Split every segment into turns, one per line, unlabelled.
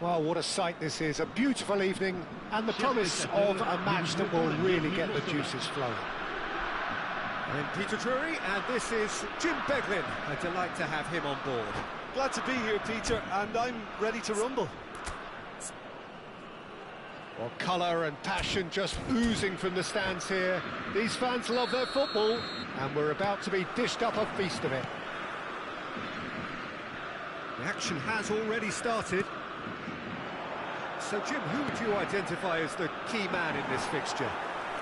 Well, what a sight this is, a beautiful evening, and the promise of a match that will really get the juices flowing.
I'm Peter Drury, and this is Jim Beglin. A delight to have him on board.
Glad to be here, Peter, and I'm ready to rumble.
Well, colour and passion just oozing from the stands here. These fans love their football, and we're about to be dished up a feast of it.
The action has already started. So, Jim, who would you identify as the key man in this fixture?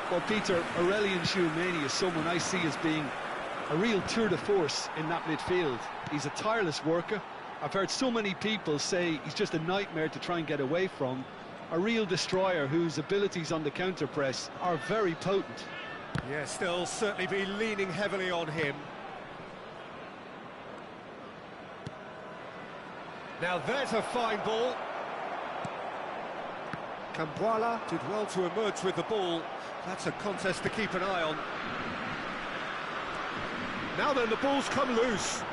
Well, Peter, Aurelien Tchouameni is someone I see as being a real tour de force in that midfield. He's a tireless worker. I've heard so many people say he's just a nightmare to try and get away from. A real destroyer whose abilities on the counter-press are very potent.
Yes, they'll certainly be leaning heavily on him. Now there's a fine ball. Camboila did well to emerge with the ball. That's a contest to keep an eye on. Now then, the ball's come loose.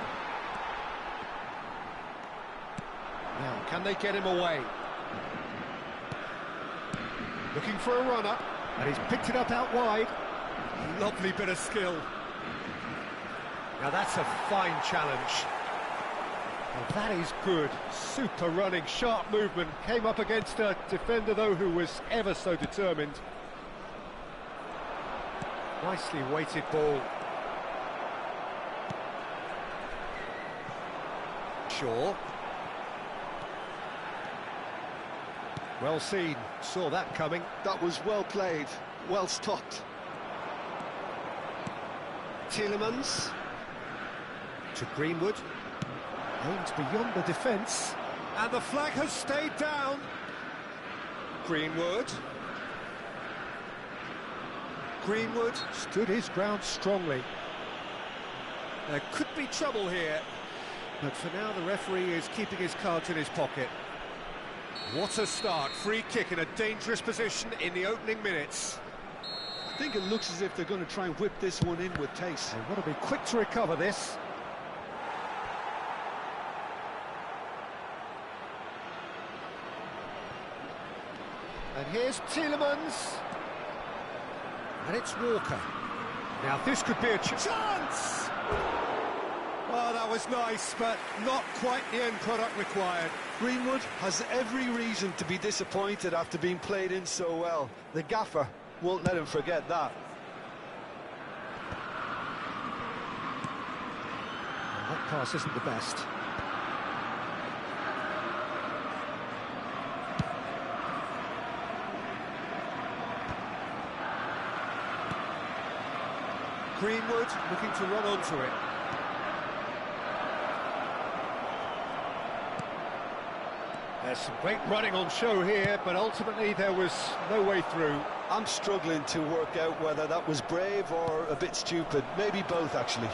Now, can they get him away? Looking for a runner, and he's picked it up out wide.
Lovely bit of skill. Now that's a fine challenge.
Well, that is good. Super running, sharp movement. Came up against a defender, though, who was ever so determined. Nicely weighted ball.
Shaw.
Well seen. Saw that coming.
That was well played, well stopped.
Tielemans. To Greenwood. Aimed beyond the defence.
And the flag has stayed down. Greenwood. Greenwood
Stood his ground strongly.
There could be trouble here. But for now, the referee is keeping his cards in his pocket. What a start. Free kick in a dangerous position in the opening minutes.
I think it looks as if they're going to try and whip this one in with pace.
They want to be quick to recover this. And here's Tielemans.
And it's Walker. Now this could be a chance! Well, that was nice, but not quite the end product required.
Greenwood has every reason to be disappointed after being played in so well. The gaffer won't let him forget that.
Well, that pass isn't the best.
Greenwood looking to run onto it.
There's some great running on show here, but ultimately there was no way through.
I'm struggling to work out whether that was brave or a bit stupid. Maybe both, actually.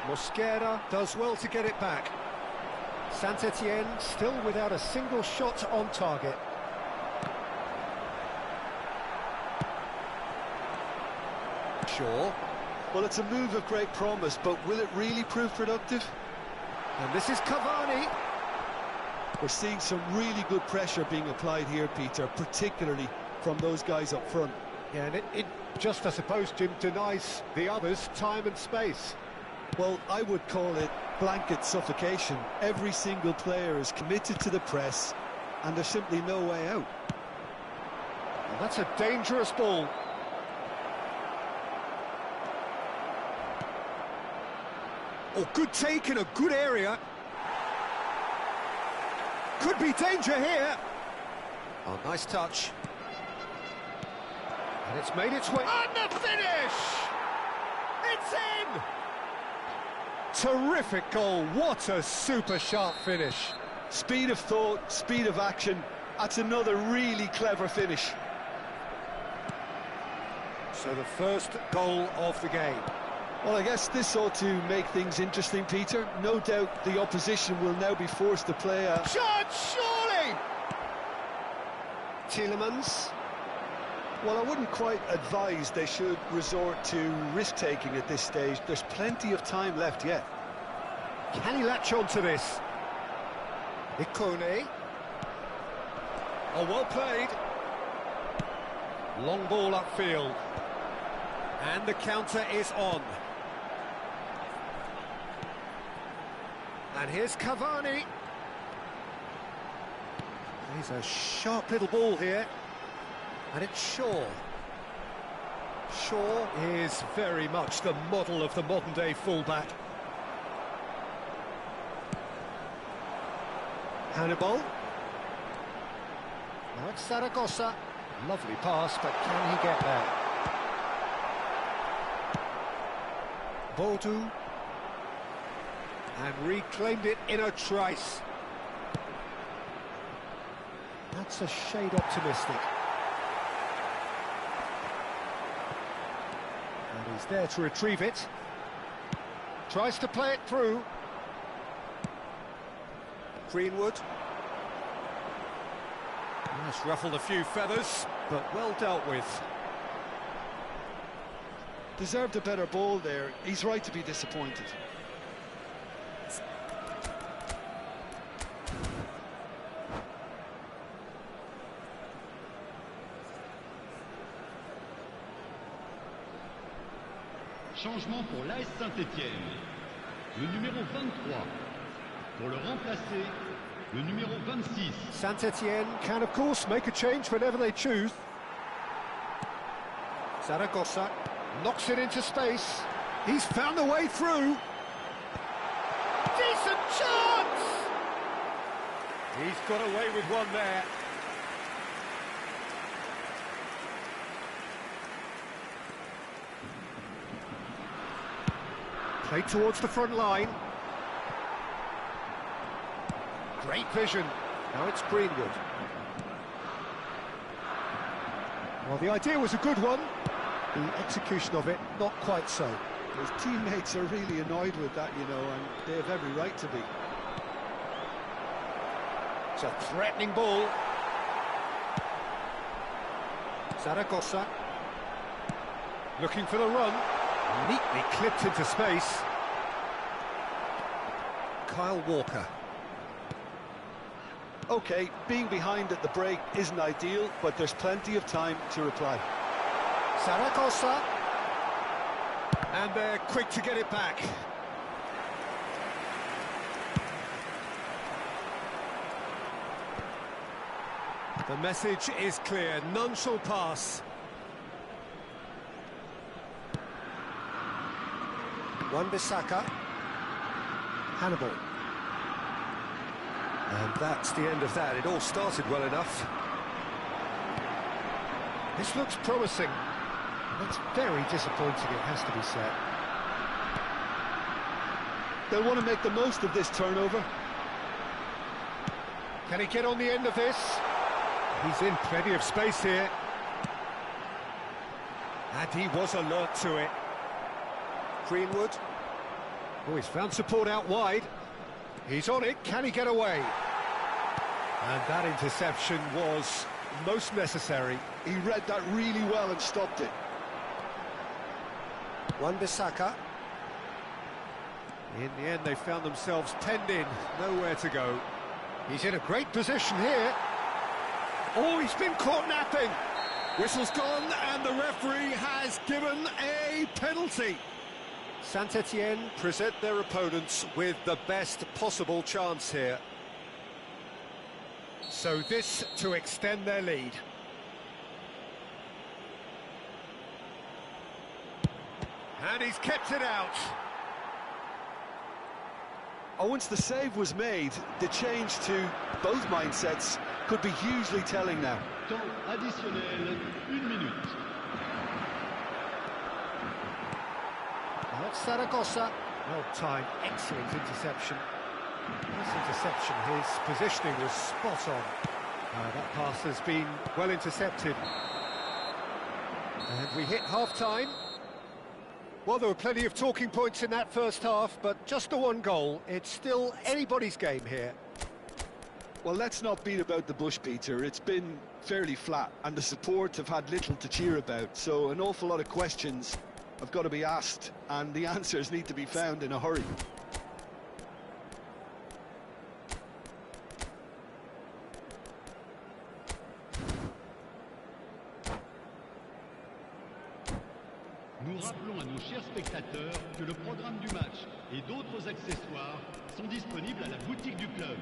Mosquera does well to get it back. Saint-Etienne still without a single shot on target.
Shaw.
Well, it's a move of great promise, but will it really prove productive?
And this is Cavani.
We're seeing some really good pressure being applied here, Peter, particularly from those guys up front.
Yeah, and it just, I suppose, Jim, denies the others time and space.
Well, I would call it blanket suffocation. Every single player is committed to the press, and there's simply no way out.
And that's a dangerous ball.
Oh, good take in a good area. Could be danger here. Oh, nice touch.
And it's made its way.
And the finish! It's in!
Terrific goal. What a super sharp finish.
Speed of thought, speed of action. That's another really clever finish.
So the first goal of the game.
Well, I guess this ought to make things interesting, Peter. No doubt the opposition will now be forced to play a...
Shot, surely!
Tielemans.
Well, I wouldn't quite advise they should resort to risk-taking at this stage. There's plenty of time left yet.
Can he latch on to this?
Ikone. Oh, well played. Long ball upfield. And the counter is on. And here's Cavani. He's a sharp little ball here. And it's Shaw. Shaw is very much the model of the modern-day fullback. Hannibal. Now it's Zaragoza. Lovely pass, but can he get there? Bodu. And reclaimed it in a trice. That's a shade optimistic. And he's there to retrieve it. Tries to play it through. Greenwood. That's ruffled a few feathers, but well dealt with.
Deserved a better ball there. He's right to be disappointed.
Changement pour l'AS Saint-Étienne. Le numéro 23. Pour le remplacer, le numéro 26.
Saint-Étienne can, of course, make a change whenever they choose. Zaragoza knocks it into space. He's found a way through. Decent chance! He's got away with one there. Played towards the front line. Great vision. Now it's Greenwood. Well, the idea was a good one. The execution of it, not quite so.
His teammates are really annoyed with that, you know, and they have every right to be.
It's a threatening ball. Zaragoza. Looking for the run. Neatly clipped into space. Kyle Walker.
OK, being behind at the break isn't ideal, but there's plenty of time to reply.
Zaragoza. And they're quick to get it back. The message is clear, none shall pass. Wan-Bissaka. Hannibal. And that's the end of that. It all started well enough. This looks promising. That's very disappointing, it has to be said.
They'll want to make the most of this turnover.
Can he get on the end of this? He's in plenty of space here. And he was alert to it. Greenwood. Oh, he's found support out wide. He's on it. Can he get away? And that interception was most necessary.
He read that really well and stopped it.
Wan-Bissaka. In the end, they found themselves penned in. Nowhere to go. He's in a great position here. Oh, he's been caught napping. Whistle's gone, and the referee has given a penalty. Saint-Étienne present their opponents with the best possible chance here. So this to extend their lead. And he's kept it out.
Oh, once the save was made, the change to both mindsets could be hugely telling now.
Temps additionnel, 1 minute.
That's Zaragoza. Well timed, excellent interception. Nice interception, his positioning was spot on. That pass has been well intercepted. And we hit half-time. Well, there were plenty of talking points in that first half, but just the one goal. It's still anybody's game here.
Well, let's not beat about the bush, Peter. It's been fairly flat, and the support have had little to cheer about, so an awful lot of questions have got to be asked, and the answers need to be found in a hurry.
spectateurs que le programme du match et d'autres accessoires sont disponibles à la boutique du club.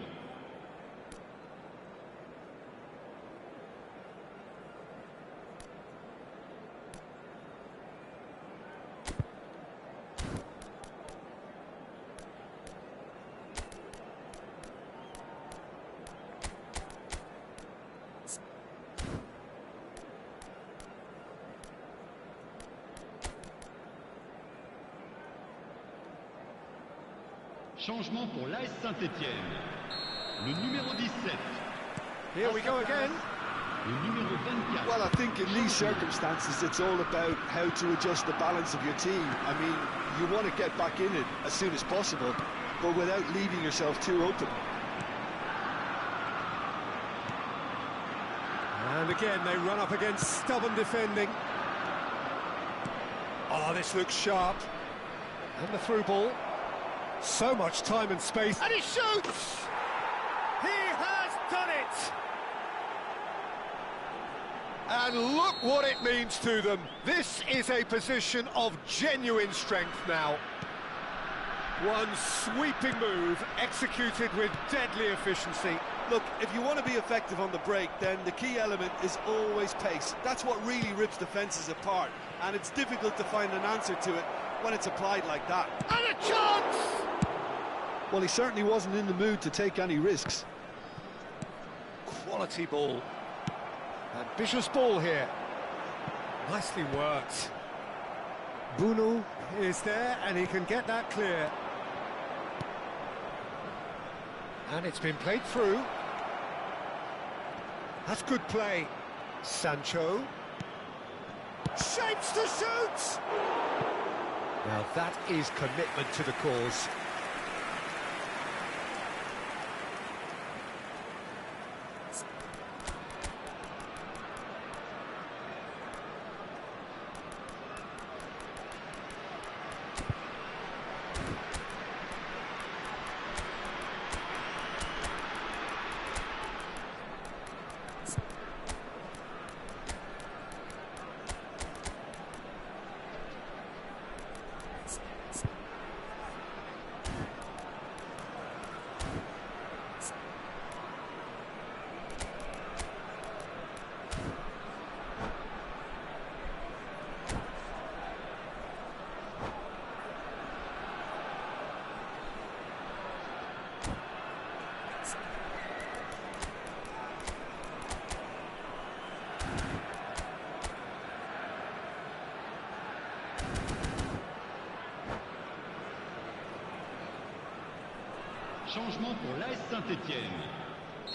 Changement pour l'AS Saint-Étienne. Le numéro 17.
Here we go again.
Le numéro 24.
Well, I think in these circumstances, it's all about how to adjust the balance of your team. I mean, you want to get back in it as soon as possible, but without leaving yourself too open.
And again, they run up against stubborn defending. Oh, this looks sharp. And the through ball. So much time and space. And he shoots! He has done it!
And look what it means to them. This is a position of genuine strength now. One sweeping move, executed with deadly efficiency.
Look, if you want to be effective on the break, then the key element is always pace. That's what really rips defences apart, and it's difficult to find an answer to it when it's applied like that.
And a chance!
Well, he certainly wasn't in the mood to take any risks.
Quality ball. Ambitious ball here.
Nicely worked. Bunu is there, and he can get that clear.
And it's been played through.
That's good play.
Sancho.
Shapes to shoot!
Now that is commitment to the cause.
Changement pour l'AS Saint-Étienne.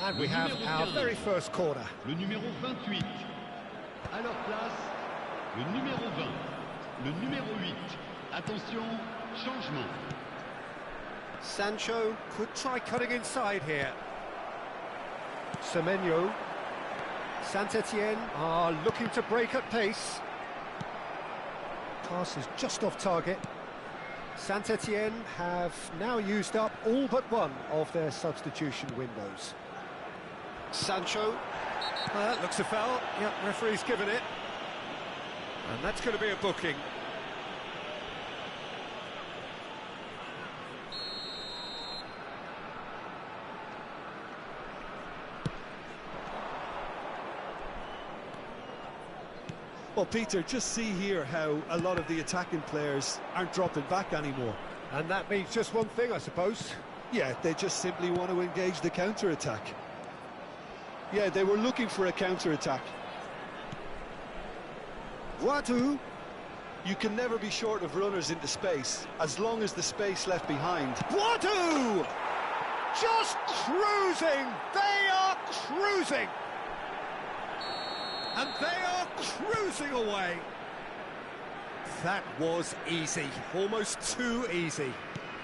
And we have our very first corner.
Le numéro 28. À leur place, le numéro 20. Le numéro 8. Attention, changement.
Sancho could try cutting inside here.
Semenyo. Saint-Étienne are looking to break at pace. Pass is just off target. Saint-Étienne have now used up all but one of their substitution windows. Sancho.
That looks a foul. Yep, referee's given it. And that's going to be a booking.
Well, Peter, just see here how a lot of the attacking players aren't dropping back anymore.
And that means just one thing, I suppose.
Yeah, they just simply want to engage the counter-attack. Yeah, they were looking for a counter-attack.
Boadu.
You can never be short of runners into space, as long as the space left behind.
Boadu! Just cruising! They are cruising!
And they are cruising away. That was easy, almost too easy.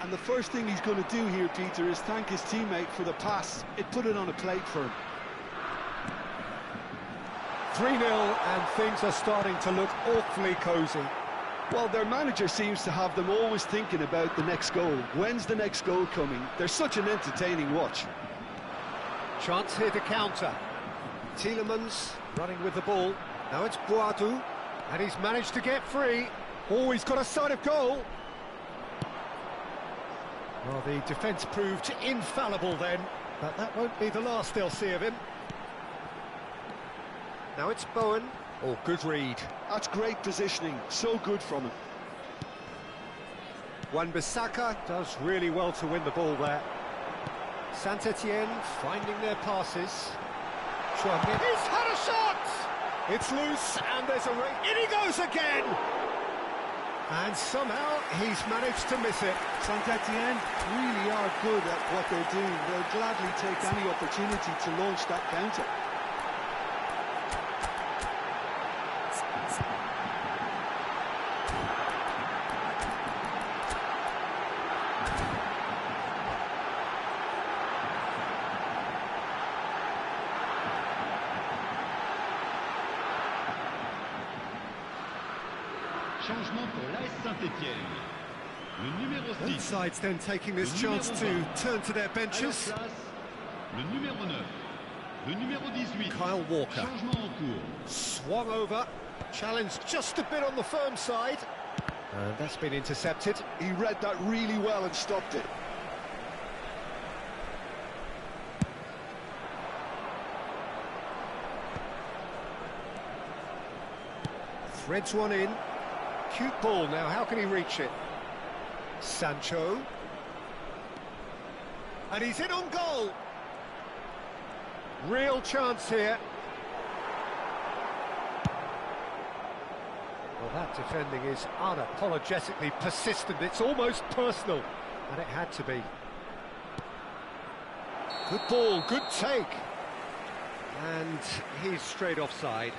And the first thing he's going to do here, Peter, is thank his teammate for the pass. It put it on a plate for him.
3-0, and things are starting to look awfully cosy.
Well, their manager seems to have them always thinking about the next goal. When's the next goal coming? They're such an entertaining watch.
Chance here to counter. Tielemans running with the ball. Now it's Boadu, and he's managed to get free.
Oh, he's got a sight of goal. Well, the defence proved infallible then, but that won't be the last they'll see of him. Now it's Bowen. Oh, good read.
That's great positioning, so good from him.
Wan-Bissaka does really well to win the ball there. Saint-Etienne finding their passes. Chouameni. He's had a shot! It's loose, and there's a ring. In he goes again! And somehow he's managed to miss it.
Saint-Etienne really are good at what they're doing. They'll gladly take any opportunity to launch that counter.
Changement pour l'AS Saint-Etienne. Le numéro 6.
Both sides then taking this chance to turn to their benches.
Le numéro 9. Le numéro 18.
Kyle Walker.
Changement en cours.
Swung over. Challenged just a bit on the firm side. And that's been intercepted.
He read that really well and stopped it.
Threads one in. Cute ball now, how can he reach it? Sancho. And he's in on goal. Real chance here. Well, that defending is unapologetically persistent. It's almost personal. And it had to be. Good ball, good take. And he's straight offside.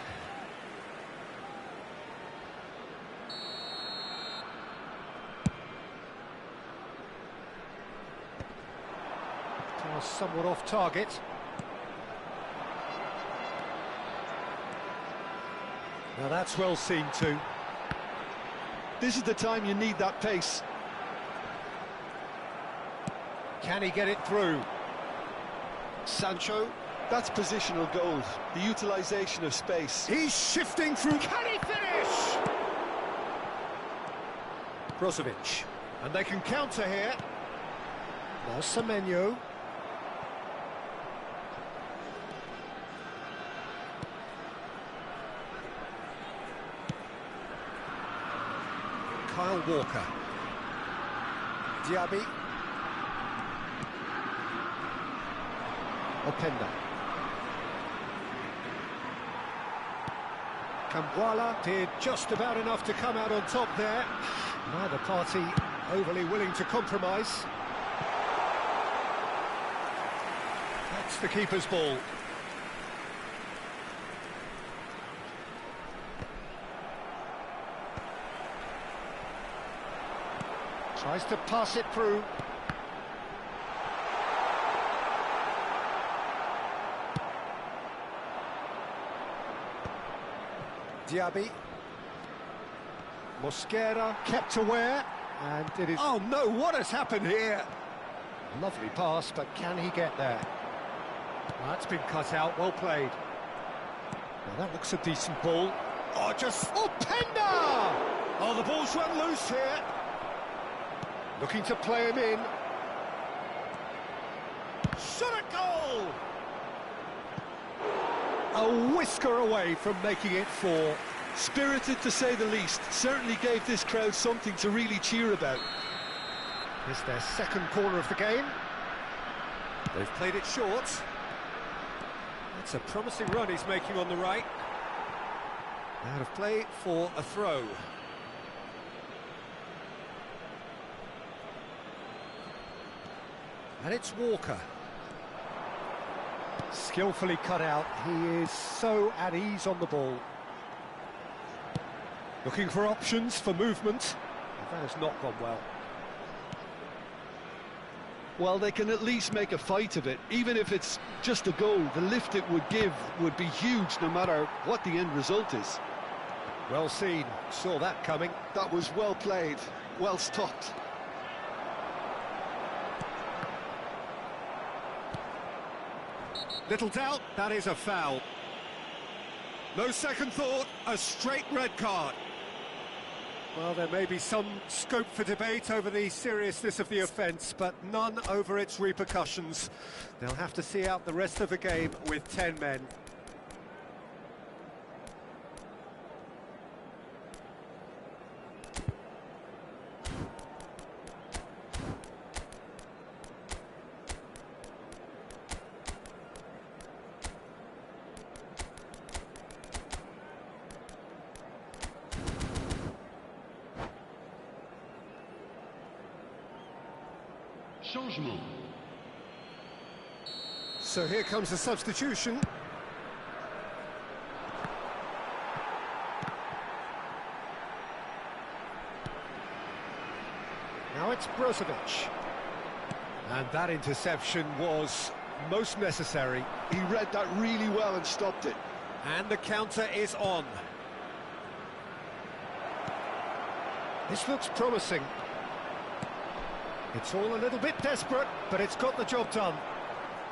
Somewhat off target. Now that's well seen too.
This is the time you need that pace.
Can he get it through? Sancho.
That's positional gold, the utilisation of space.
He's shifting through. Can he finish? Brozovic. And they can counter here. Now Semenyo. Kyle Walker. Diaby. Openda. Kambuala did just about enough to come out on top there. Neither party overly willing to compromise. That's the keeper's ball. Tries to pass it through. Diaby. Mosquera kept aware, and it is... Oh no, what has happened here? Lovely pass, but can he get there? Well, that's been cut out, well played. Well, that looks a decent ball. Oh, just... Oh, Penda! Oh, the ball's run loose here. Looking to play him in. Shot at goal! A whisker away from making it 4.
Spirited to say the least. Certainly gave this crowd something to really cheer about.
It's their second corner of the game. They've played it short. That's a promising run he's making on the right. Out of play for a throw. And it's Walker. Skillfully cut out. He is so at ease on the ball. Looking for options for movement. That has not gone well.
Well, they can at least make a fight of it. Even if it's just a goal, the lift it would give would be huge no matter what the end result is.
Well seen. Saw that coming.
That was well played. Well stopped.
Little doubt, that is a foul. No second thought, a straight red card. Well, there may be some scope for debate over the seriousness of the offence, but none over its repercussions. They'll have to see out the rest of the game with 10 men.
Changement.
So here comes a substitution. Now it's Brozovic. And that interception was most necessary.
He read that really well and stopped it.
And the counter is on. This looks promising. It's all a little bit desperate, but it's got the job done.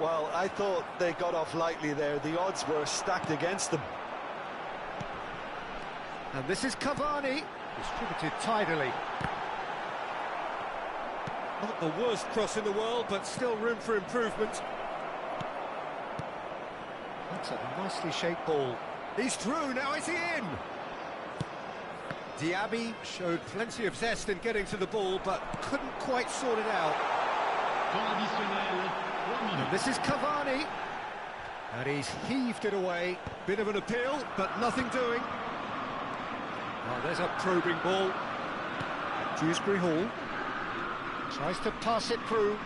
Well, I thought they got off lightly there. The odds were stacked against them.
And this is Cavani, distributed tidily. Not the worst cross in the world, but still room for improvement. That's a nicely shaped ball. He's through, now is he in? Diaby showed plenty of zest in getting to the ball, but couldn't quite sort it out.
Temps additionnel, 3 minutes.
And this is Cavani. And he's heaved it away. Bit of an appeal, but nothing doing. Oh, there's a probing ball. Dewsbury Hall tries to pass it through.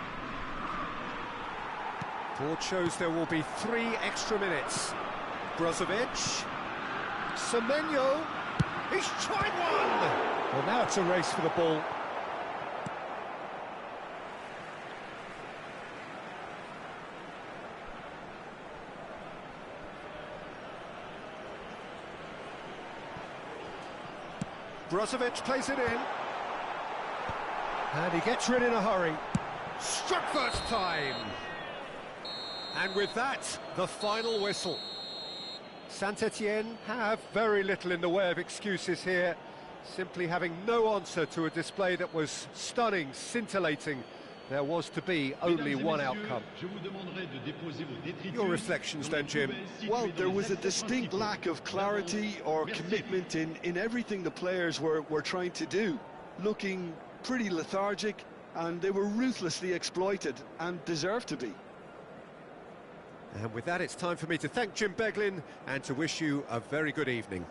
Board shows there will be 3 extra minutes. Brozovic. Semenyo. He's tried one! Well, now it's a race for the ball. Brozovic plays it in. And he gets rid in a hurry. Struck first time! And with that, the final whistle. Saint-Etienne have very little in the way of excuses here, simply having no answer to a display that was stunning, scintillating. There was to be only one outcome. Your reflections then, Jim?
Well, there was a distinct lack of clarity or commitment in everything the players were trying to do. Looking pretty lethargic, and they were ruthlessly exploited and deserved to be.
And with that, it's time for me to thank Jim Beglin and to wish you a very good evening.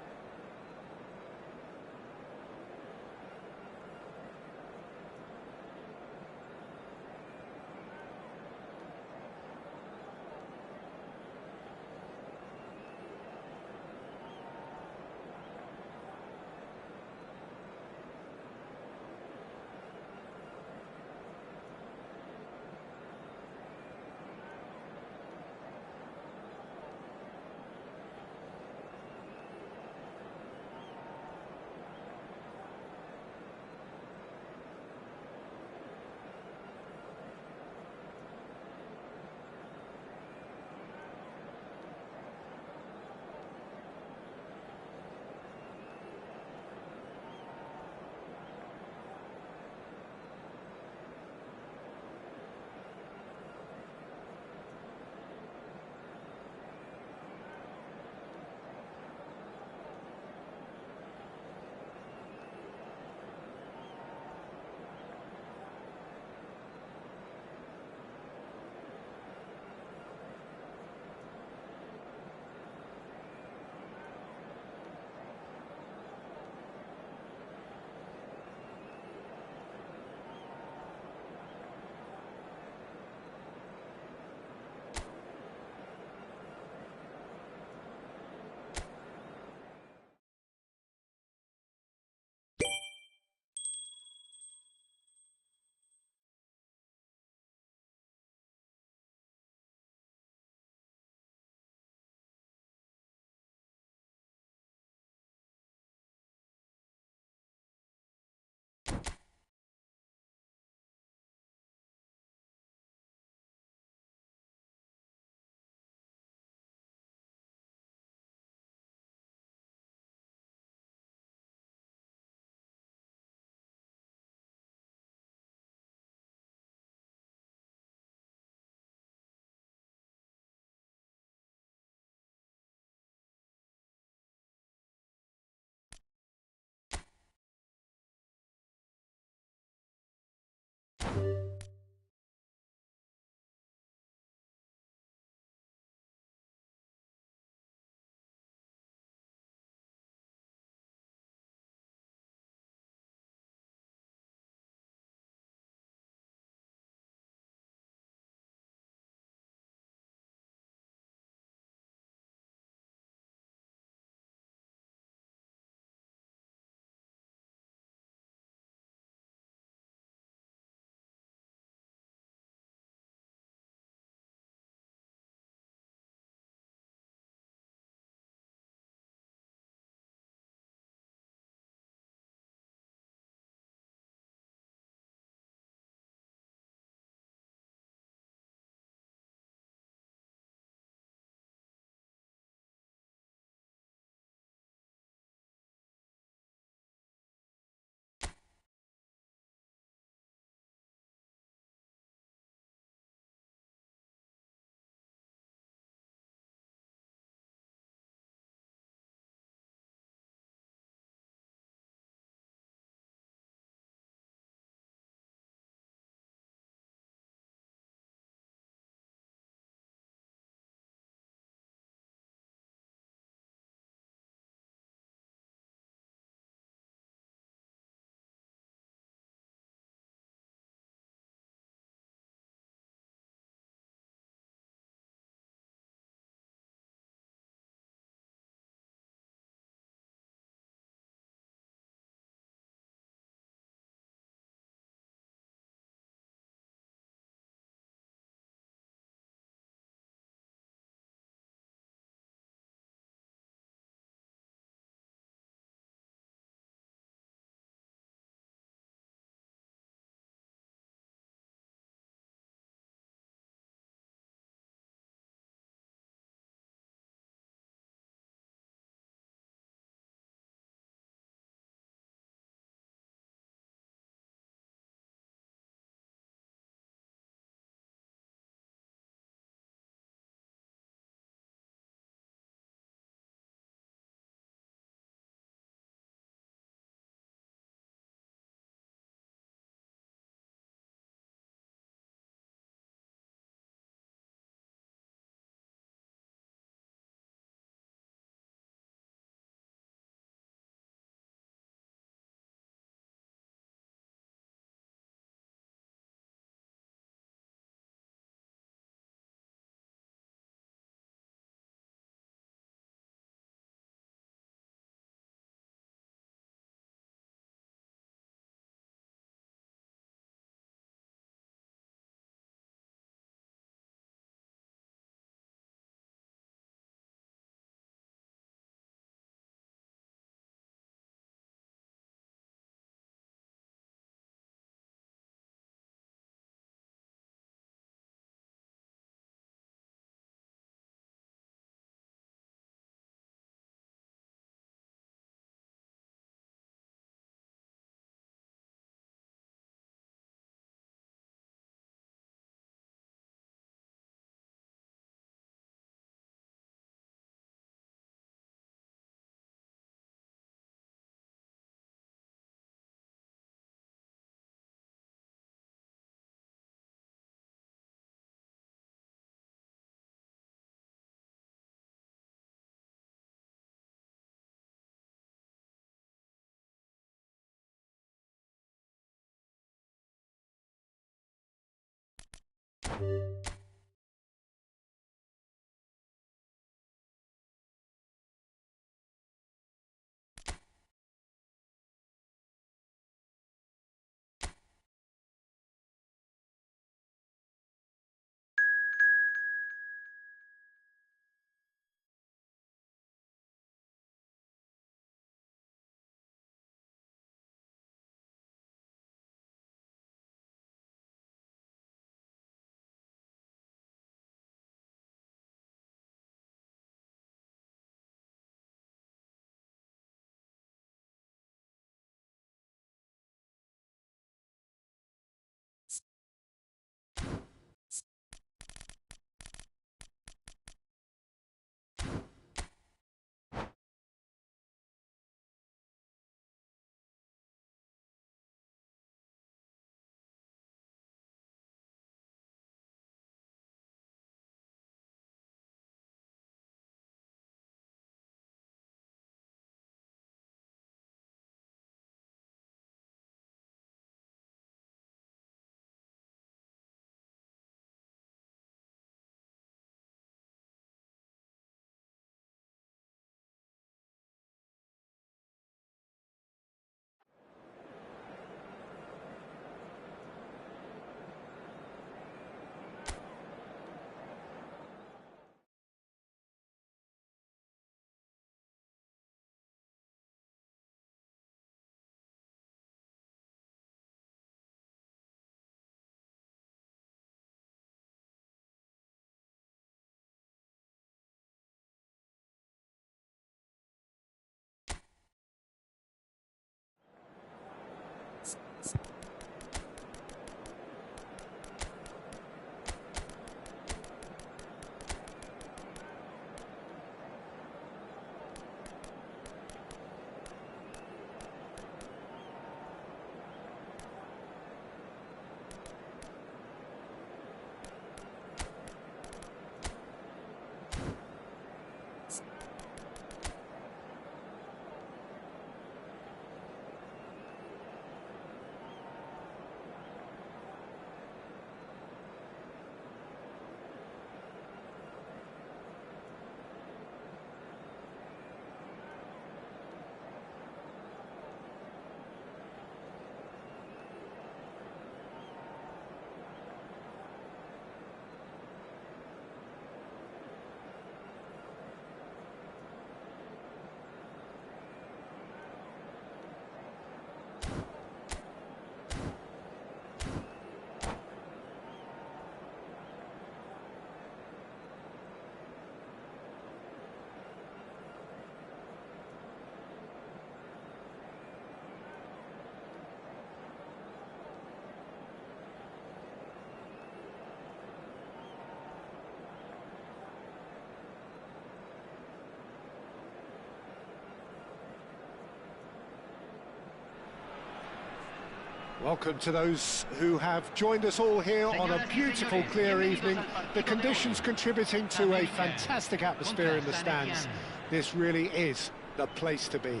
Welcome to those who have joined us all here on a beautiful, clear evening. The conditions contributing to a fantastic atmosphere in the stands. This really is the place to be.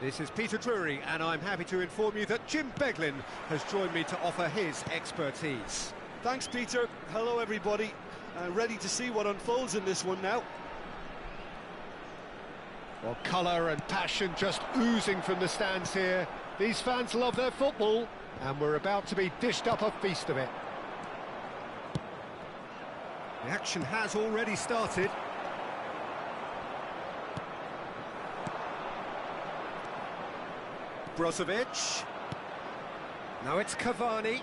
This is Peter Drury, and I'm happy to inform you that Jim Beglin has joined me to offer his expertise.
Thanks, Peter. Hello, everybody. Ready to see what unfolds in this one now.
Well, colour and passion just oozing from the stands here. These fans love their football, and we're about to be dished up a feast of it. The action has already started. Brozovic. Now it's Cavani.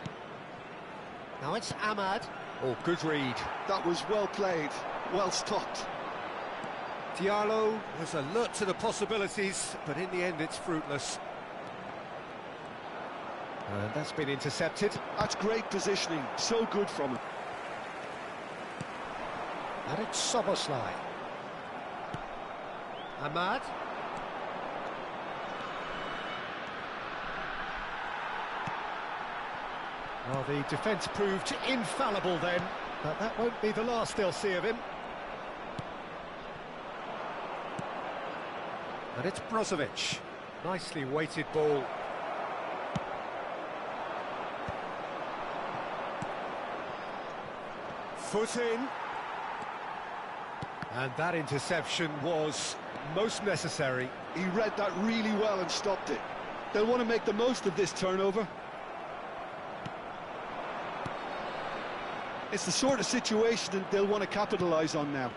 Now it's Ahmad. Oh, good read.
That was well played, well stopped.
Diallo was alert to the possibilities, but in the end it's fruitless. And that's been intercepted.
That's great positioning, so good from him.
And it's Soboslai. Ahmad. Well, the defence proved infallible then, but that won't be the last they'll see of him. And it's Brozovic. Nicely weighted ball. foot in. And that interception was most necessary.
He read that really well and stopped it. They'll want to make the most of this turnover. It's the sort of situation that they'll want to capitalise on now.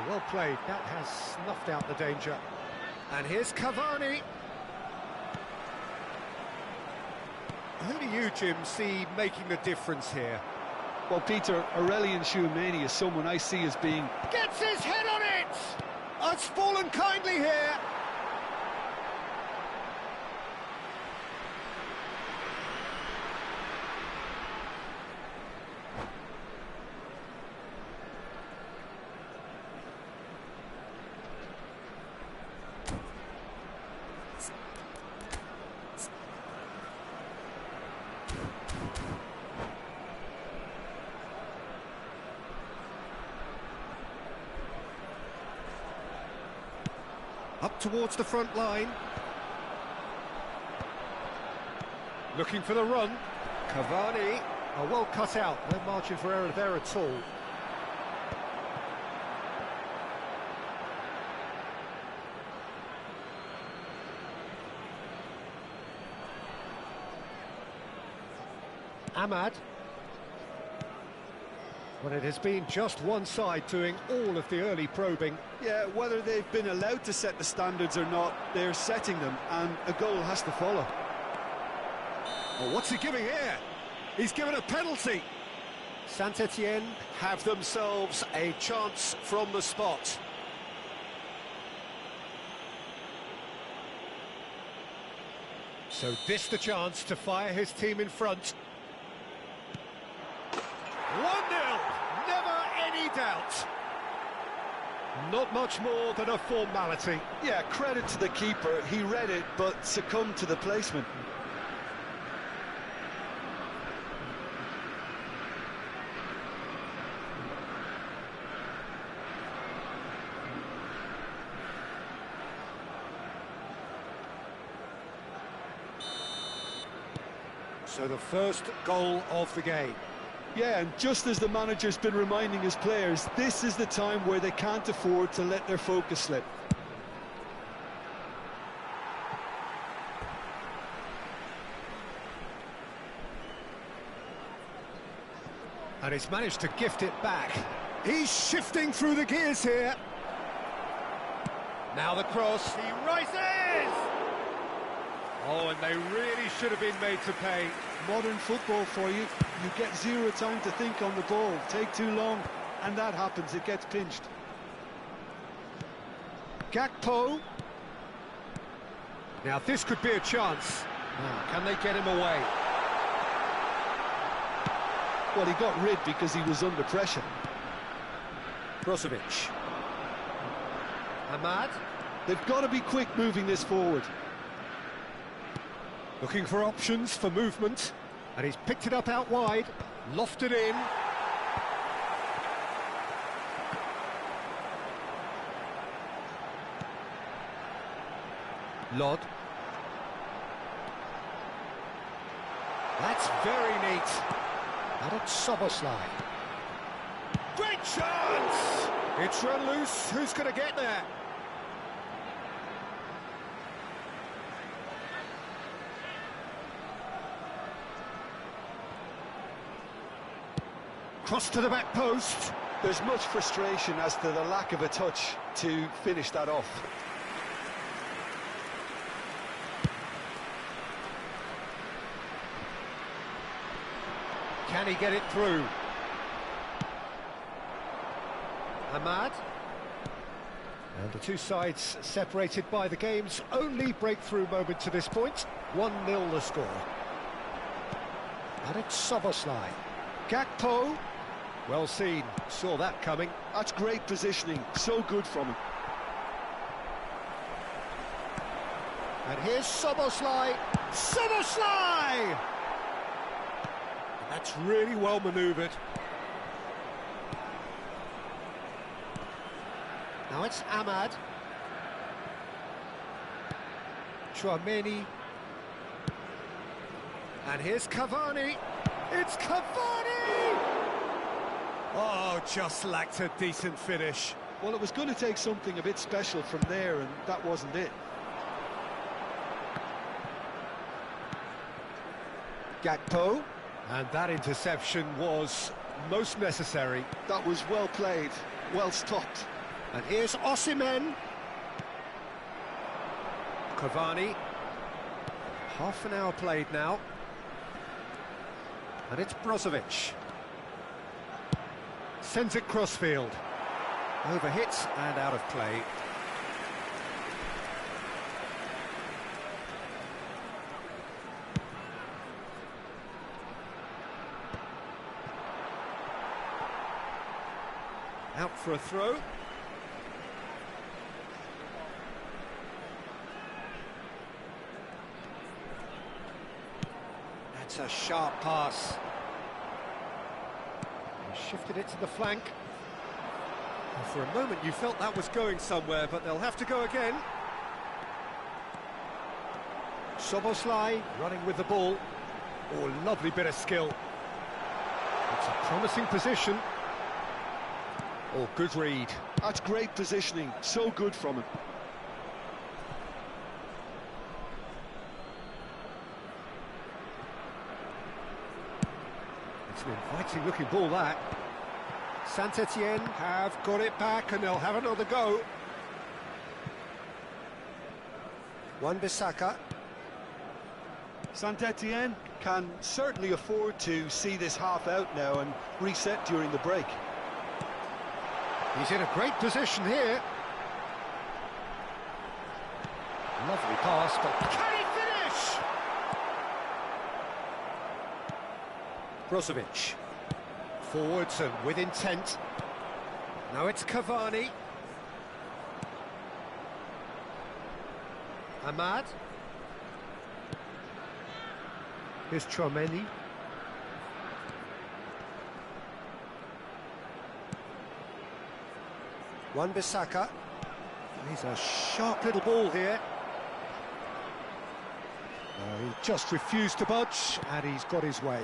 Well played, that has snuffed out the danger. And here's Cavani. Who do you, Jim, see making the difference here?
Well, Peter, Aurelien Tchouameni is someone I see as being...
Gets his head on it! Oh, it's fallen kindly here. Up towards the front line. Looking for the run. Cavani. Oh, well cut out. No margin for error there at all. Ahmad. Well, it has been just one side doing all of the early probing.
Yeah, whether they've been allowed to set the standards or not, they're setting them, and a goal has to follow.
Oh, what's he giving here? He's given a penalty. Saint-Etienne have themselves a chance from the spot. So this the chance to fire his team in front. 1-0, never any doubt. Not much more than a formality.
Yeah, credit to the keeper. He read it, but succumbed to the placement.
So the first goal of the game.
Yeah, and just as the manager's been reminding his players, this is the time where they can't afford to let their focus slip.
And he's managed to gift it back. He's shifting through the gears here. Now the cross, he rises! Oh, and they really should have been made to pay.
Modern football for you. You get zero time to think on the ball. Take too long, and that happens. It gets pinched.
Gakpo. Now this could be a chance. Oh, can they get him away?
Well, he got rid because he was under pressure.
Brozovic. Ahmad.
They've got to be quick moving this forward.
Looking for options for movement. And he's picked it up out wide. Lofted in. Lod. That's very neat. And it's Soboslai. Great chance! It's run loose. Who's going to get there? Cross to the back post.
There's much frustration as to the lack of a touch to finish that off.
Can he get it through? Ahmad. And the two sides separated by the game's only breakthrough moment to this point. 1-0 the score. And it's Soboslai. Gakpo. Well seen, saw that coming.
That's great positioning, so good from him.
And here's Soboslai. Soboslai! That's really well manoeuvred. Now it's Ahmad. Tchouameni. And here's Cavani. It's Cavani! Oh, just lacked a decent finish.
Well, it was going to take something a bit special from there, and that wasn't it.
Gakpo. And that interception was most necessary.
That was well played, well stopped.
And here's Osimhen. Cavani. Half an hour played now. And it's Brozovic. Sends it crossfield. Overhits and out of play. Out for a throw. That's a sharp pass. He shifted it to the flank. And for a moment you felt that was going somewhere, but they'll have to go again. Soboslai running with the ball. Oh, lovely bit of skill. It's a promising position. Oh, good read.
That's great positioning, so good from him.
It's an inviting looking ball, that. Saint-Etienne have got it back and they'll have another go. Wan-Bissaka.
Saint-Etienne can certainly afford to see this half out now and reset during the break.
He's in a great position here. Lovely pass, but can he finish? Brozovic. Forwards and with intent. Now it's Cavani. Ahmad. Here's Chouameni. Wan-Bissaka. He's a sharp little ball here. He just refused to budge, and he's got his way.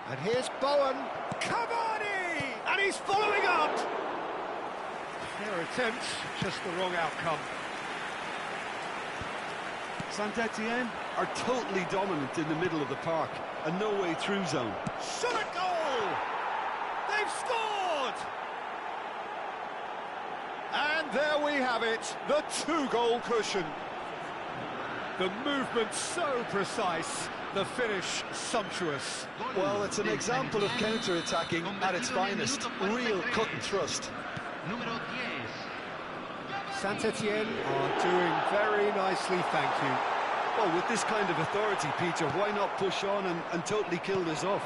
And here's Bowen. Cavani! And he's following up! Fair attempt, just the wrong outcome.
Saint-Etienne are totally dominant in the middle of the park, a no-way through zone.
Shot a goal! They've scored! And there we have it, the two-goal cushion. The movement so precise, the finish sumptuous.
Well, it's an example of counter-attacking at its finest, real cut and thrust.
Saint-Etienne are doing very nicely, thank you.
Well, with this kind of authority, Peter, why not push on and totally kill this off?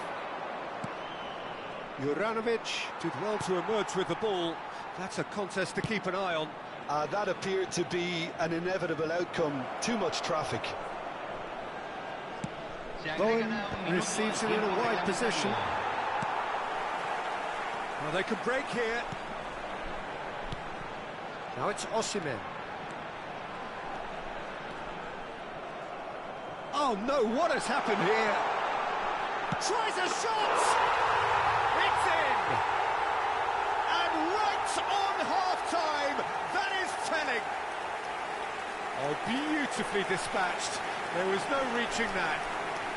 Juranovic did well to emerge with the ball. That's a contest to keep an eye on.
That appeared to be an inevitable outcome. Too much traffic.
Bowen receives it in a wide position. Well, they could break here. Now it's Osimhen. Oh no, what has happened here? Tries a shot! It's in! And right on half-time, that is telling. Oh, beautifully dispatched. There was no reaching that.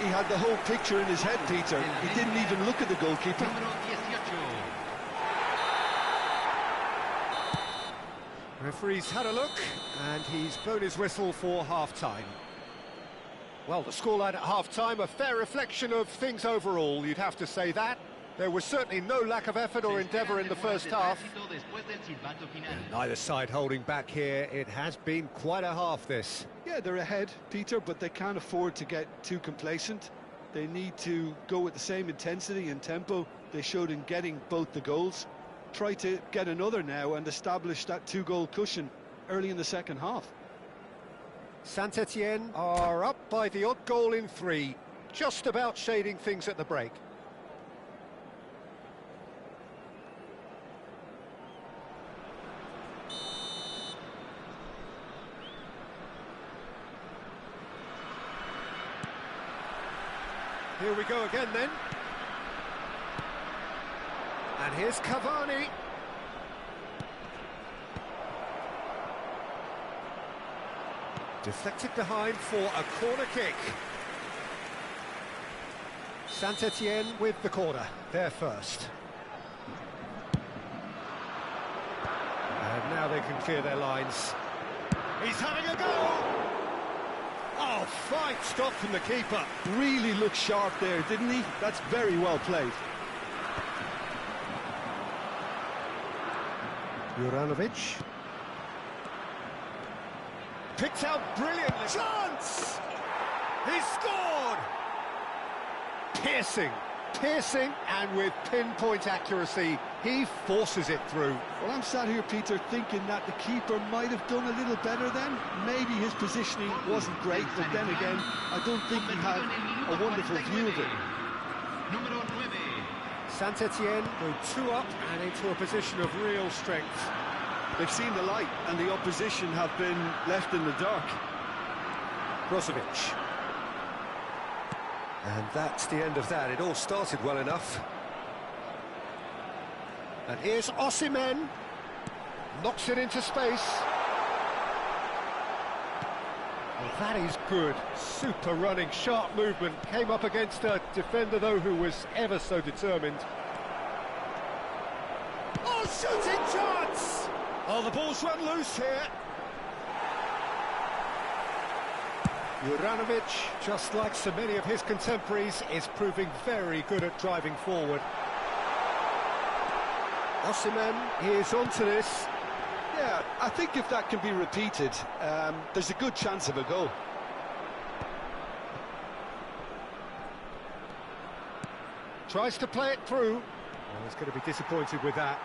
He had the whole picture in his head, Peter. He didn't even look at the goalkeeper.
Referee's had a look, and he's blown his whistle for half-time. Well, the scoreline at half-time, a fair reflection of things overall, you'd have to say that. There was certainly no lack of effort or endeavour in the first half. Neither side holding back here. It has been quite a half, this.
Yeah, they're ahead, Peter, but they can't afford to get too complacent. They need to go with the same intensity and tempo they showed in getting both the goals. Try to get another now and establish that two-goal cushion early in the second half.
Saint-Etienne are up by the odd goal in 3, just about shading things at the break. Here we go again then. And here's Cavani. Deflected behind for a corner kick. Saint-Etienne with the corner, there first. And now they can clear their lines. He's having a go! Oh, fine stop from the keeper.
Really looked sharp there, didn't he? That's very well played.
Juranovic. Picked out brilliantly. Chance! He scored! Piercing, and with pinpoint accuracy, he forces it through.
Well, I'm sat here, Peter, thinking that the keeper might have done a little better then. Maybe his positioning wasn't great, but then again, I don't think he had a wonderful view of it.
Saint-Etienne go 2 up and into a position of real strength.
They've seen the light, and the opposition have been left in the dark.
Brozovic. And that's the end of that. It all started well enough. And here's Osimhen. Knocks it into space. Well, that is good. Super running, sharp movement. Came up against a defender, though, who was ever so determined. Oh, shooting chance! Oh, the ball's run loose here. Juranovic, just like so many of his contemporaries, is proving very good at driving forward. Osimhen is onto this.
Yeah, I think if that can be repeated, there's a good chance of a goal.
Tries to play it through. Oh, he's going to be disappointed with that.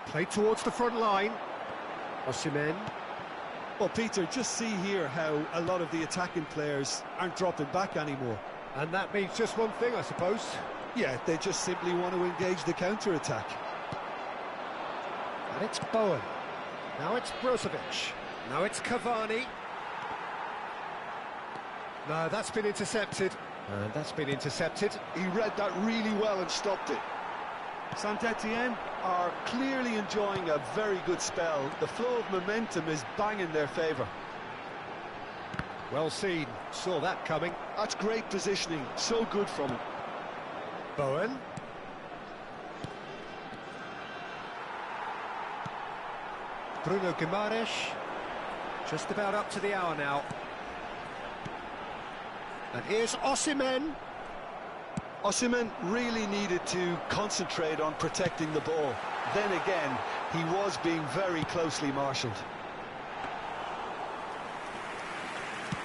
Played towards the front line. Osimhen.
Well, Peter, just see here how a lot of the attacking players aren't dropping back anymore.
And that means just one thing, I suppose.
Yeah, they just simply want to engage the counter-attack.
And it's Bowen. Now it's Brozovic. Now it's Cavani. No, that's been intercepted. And that's been intercepted.
He read that really well and stopped it. Saint-Etienne are clearly enjoying a very good spell. The flow of momentum is bang in their favour.
Well seen, saw that coming.
That's great positioning, so good from him.
Bowen. Bruno Guimaraes, just about up to the hour now. And here's Osimhen.
Osimhen really needed to concentrate on protecting the ball. Then again, he was being very closely marshalled.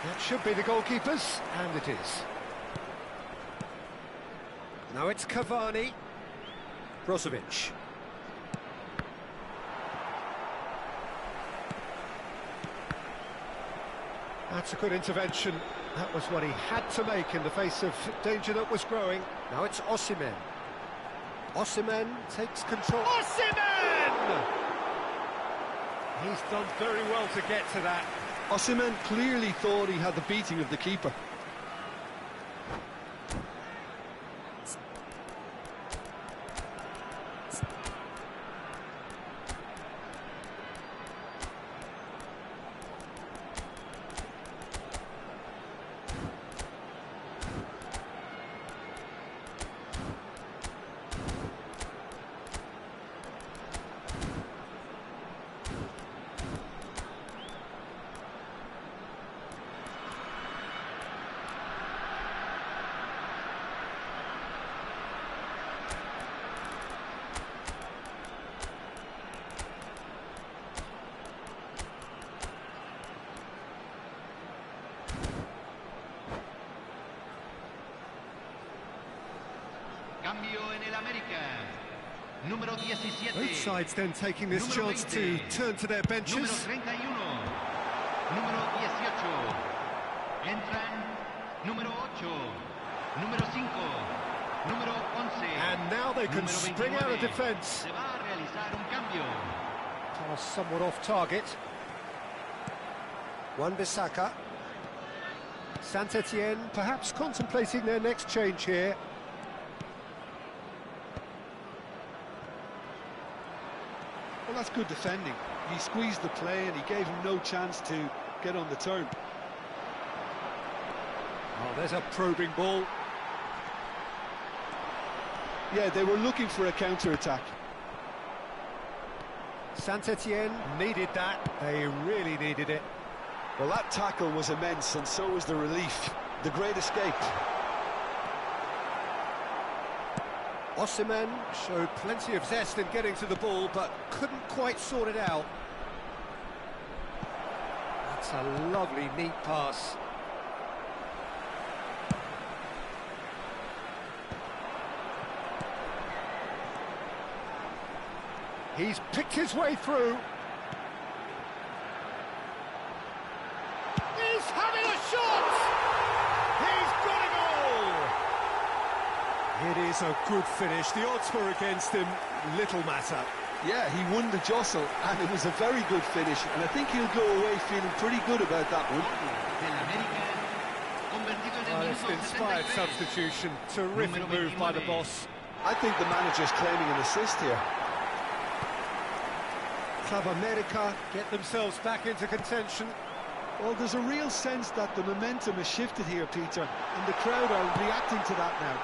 That should be the goalkeepers, and it is. Now it's Cavani. Brozovic. That's a good intervention. That was what he had to make in the face of danger that was growing. Now it's Osimhen. Osimhen takes control. Osimhen! He's done very well to get to that.
Osimhen clearly thought he had the beating of the keeper.
Both sides then taking this chance to turn to their benches. And now they can spring out of defence. Pass somewhat off target. Wan-Bissaka. Saint-Etienne perhaps contemplating their next change here.
Well, that's good defending. He squeezed the play and he gave him no chance to get on the turn.
Oh, there's a probing ball.
Yeah, they were looking for a counter-attack.
Saint-Etienne needed that. They really needed it.
Well, that tackle was immense, and so was the relief. The great escape.
Osimhen showed plenty of zest in getting to the ball, but couldn't quite sort it out. That's a lovely, neat pass. He's picked his way through. He's having a shot! He's got a goal! It is a good finish. The odds were against him. Little matter.
Yeah, he won the jostle, and it was a very good finish, and I think he'll go away feeling pretty good about that one.
Well, it's an inspired substitution. Terrific move by the boss.
I think the manager's claiming an assist here.
Club America get themselves back into contention.
Well, there's a real sense that the momentum has shifted here, Peter, and the crowd are reacting to that now.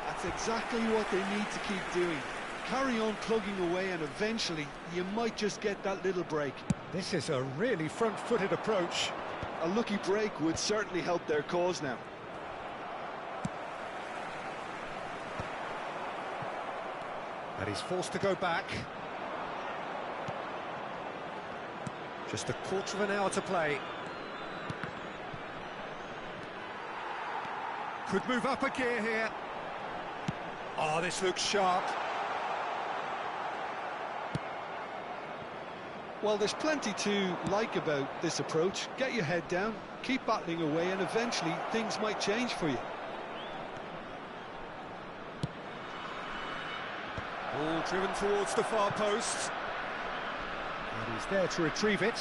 That's exactly what they need to keep doing. Carry on plugging away, and eventually you might just get that little break.
This is a really front-footed approach.
A lucky break would certainly help their cause now.
And he's forced to go back. Just a quarter of an hour to play. Could move up a gear here. Oh, this looks sharp.
Well, there's plenty to like about this approach. Get your head down, keep battling away, and eventually things might change for you.
Ball driven towards the far post. And he's there to retrieve it.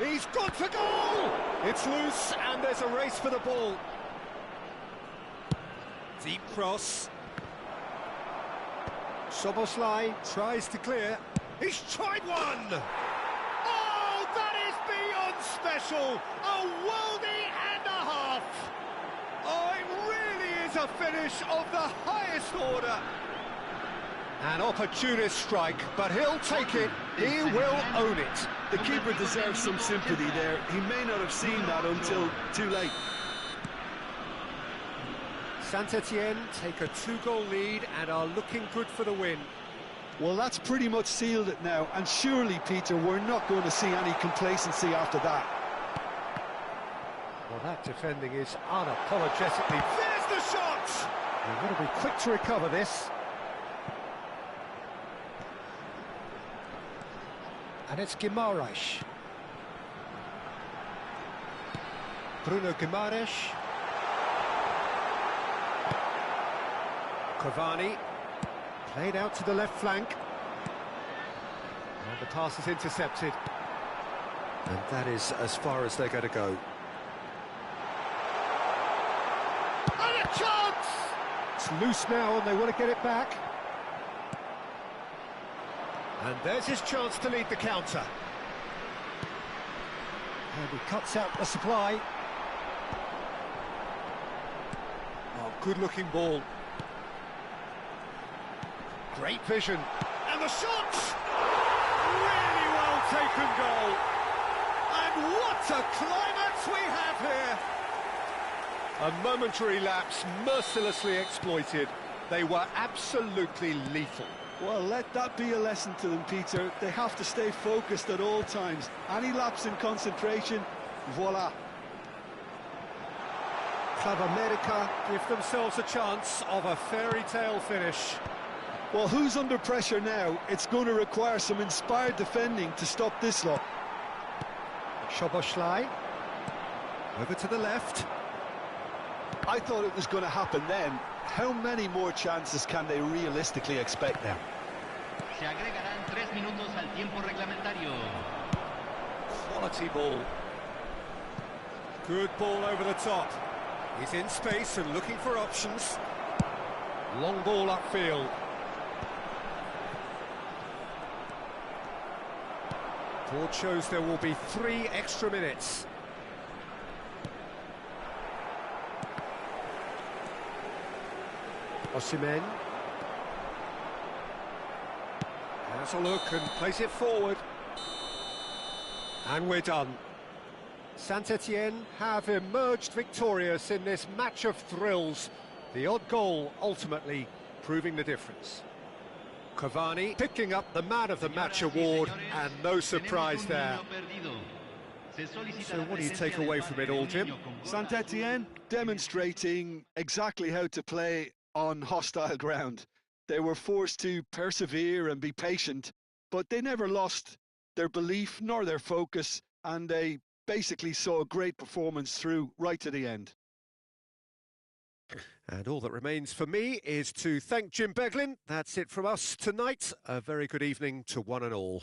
He's gone for goal! It's loose, and there's a race for the ball. Deep cross. Szoboszlai tries to clear. He's tried one! Oh, that is beyond special! A worldie and a half! Oh, it really is a finish of the highest order. An opportunist strike, but he'll take it. He will own it.
The keeper deserves some sympathy there. He may not have seen that until too late.
Saint-Etienne take a 2-goal lead and are looking good for the win.
Well, that's pretty much sealed it now, and surely, Peter, we're not going to see any complacency after that.
Well, that defending is unapologetically... There's the shot! You've got to be quick to recover this. And it's Guimaraes. Bruno Guimaraes. Cavani. Played out to the left flank. And the pass is intercepted. And that is as far as they're going to go. And a chance! It's loose now and they want to get it back. And there's his chance to lead the counter. And he cuts out the supply. Oh, good-looking ball. Great vision. And the shot! Really well taken goal. And what a climax we have here! A momentary lapse mercilessly exploited. They were absolutely lethal.
Well, let that be a lesson to them, Peter. They have to stay focused at all times. Any lapse in concentration, voila.
Club America give themselves a chance of a fairy tale finish.
Well, who's under pressure now? It's going to require some inspired defending to stop this lot.
Szoboszlai. Over to the left.
I thought it was going to happen then. How many more chances can they realistically expect now?
Se agregarán 3 minutos al tiempo reglamentario.
Quality ball. Good ball over the top. He's in space and looking for options. Long ball upfield. Board shows there will be 3 extra minutes. Osimhen. Has a look and plays it forward. And we're done. Saint-Étienne have emerged victorious in this match of thrills. The odd goal ultimately proving the difference. Cavani picking up the Man of the Match award, and no surprise there. So what do you take away from it all, Jim?
Saint-Étienne demonstrating exactly how to play on hostile ground. They were forced to persevere and be patient, but they never lost their belief nor their focus, and they basically saw a great performance through right to the end.
And all that remains for me is to thank Jim Beglin. That's it from us tonight. A very good evening to one and all.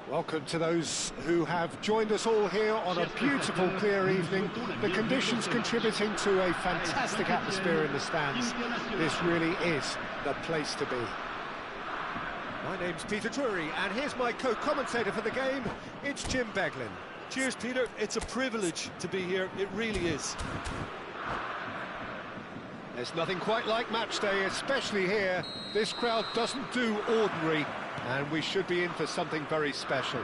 Welcome to those who have joined us all here on a beautiful, clear evening. The conditions contributing to a fantastic atmosphere in the stands. This really is the place to be. My name's Peter Drury, and here's my co-commentator for the game. It's Jim Beglin.
Cheers, Peter. It's a privilege to be here. It really is.
There's nothing quite like match day, especially here. This crowd doesn't do ordinary, and we should be in for something very special.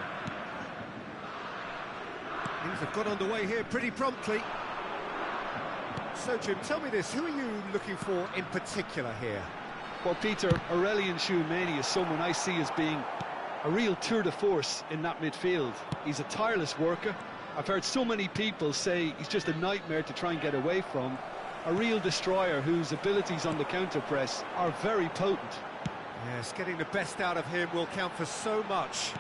Things have got underway here pretty promptly. So, Jim, tell me this, who are you looking for in particular here?
Well, Peter, Aurelien Tchouameni is someone I see as being a real tour de force in that midfield. He's a tireless worker. I've heard so many people say he's just a nightmare to try and get away from. A real destroyer whose abilities on the counter-press are very potent.
Yes, getting the best out of him will count for so much.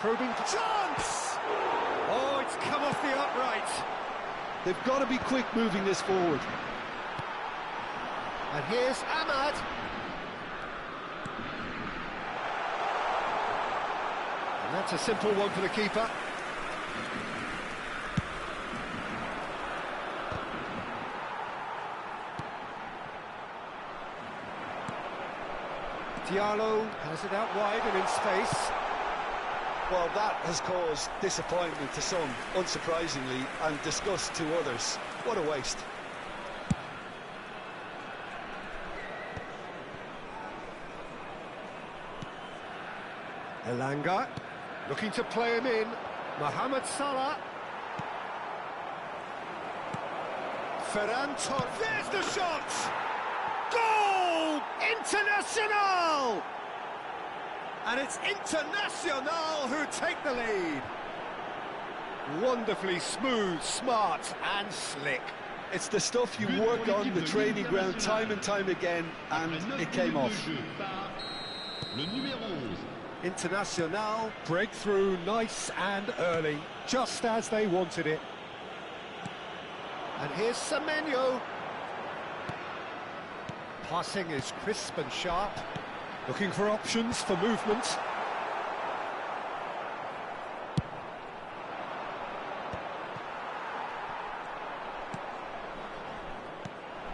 Probing chance! Oh, it's come off the upright.
They've got to be quick moving this forward.
And here's Ahmad. And that's a simple one for the keeper. Diallo has it out wide and in space.
Well, that has caused disappointment to some, unsurprisingly, and disgust to others. What a waste.
Elanga, looking to play him in. Mohamed Salah. Ferran Torres. There's the shot! Goal! International! And it's International who take the lead. Wonderfully smooth, smart and slick.
It's the stuff you work on the training ground time and time again, and it came off.
International, breakthrough, nice and early, just as they wanted it. And here's Semenyo. Passing is crisp and sharp, looking for options for movement.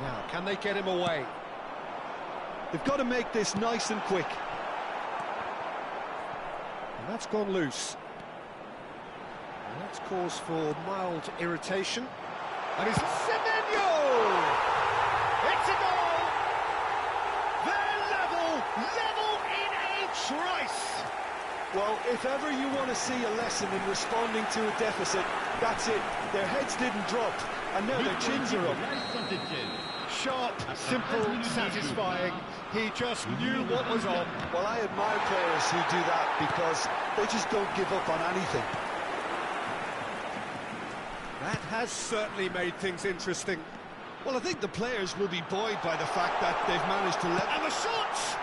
Now, can they get him away?
They've got to make this nice and quick.
And that's gone loose. And that's cause for mild irritation. And it's Semenyo! It's a goal! They're level in a trice!
Well, if ever you want to see a lesson in responding to a deficit, that's it. Their heads didn't drop, and now their chins are up.
Sharp, simple, satisfying. He just knew what was on.
Well, I admire players who do that because they just don't give up on anything.
That has certainly made things interesting.
Well, I think the players will be buoyed by the fact that they've managed to let...
And the shot!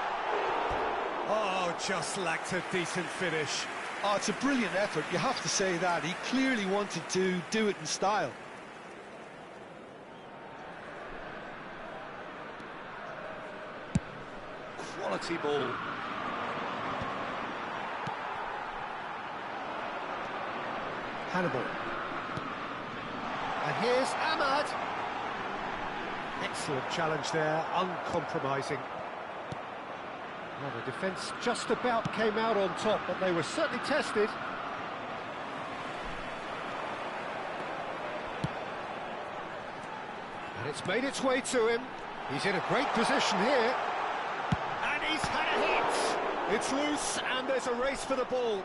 Oh, just lacked a decent finish.
Oh, it's a brilliant effort, you have to say that. He clearly wanted to do it in style.
Quality ball. Hannibal. And here's Ahmad. Excellent challenge there, uncompromising. Well, the defence just about came out on top, but they were certainly tested. And it's made its way to him. He's in a great position here. And he's had a hit! It's loose, and there's a race for the ball.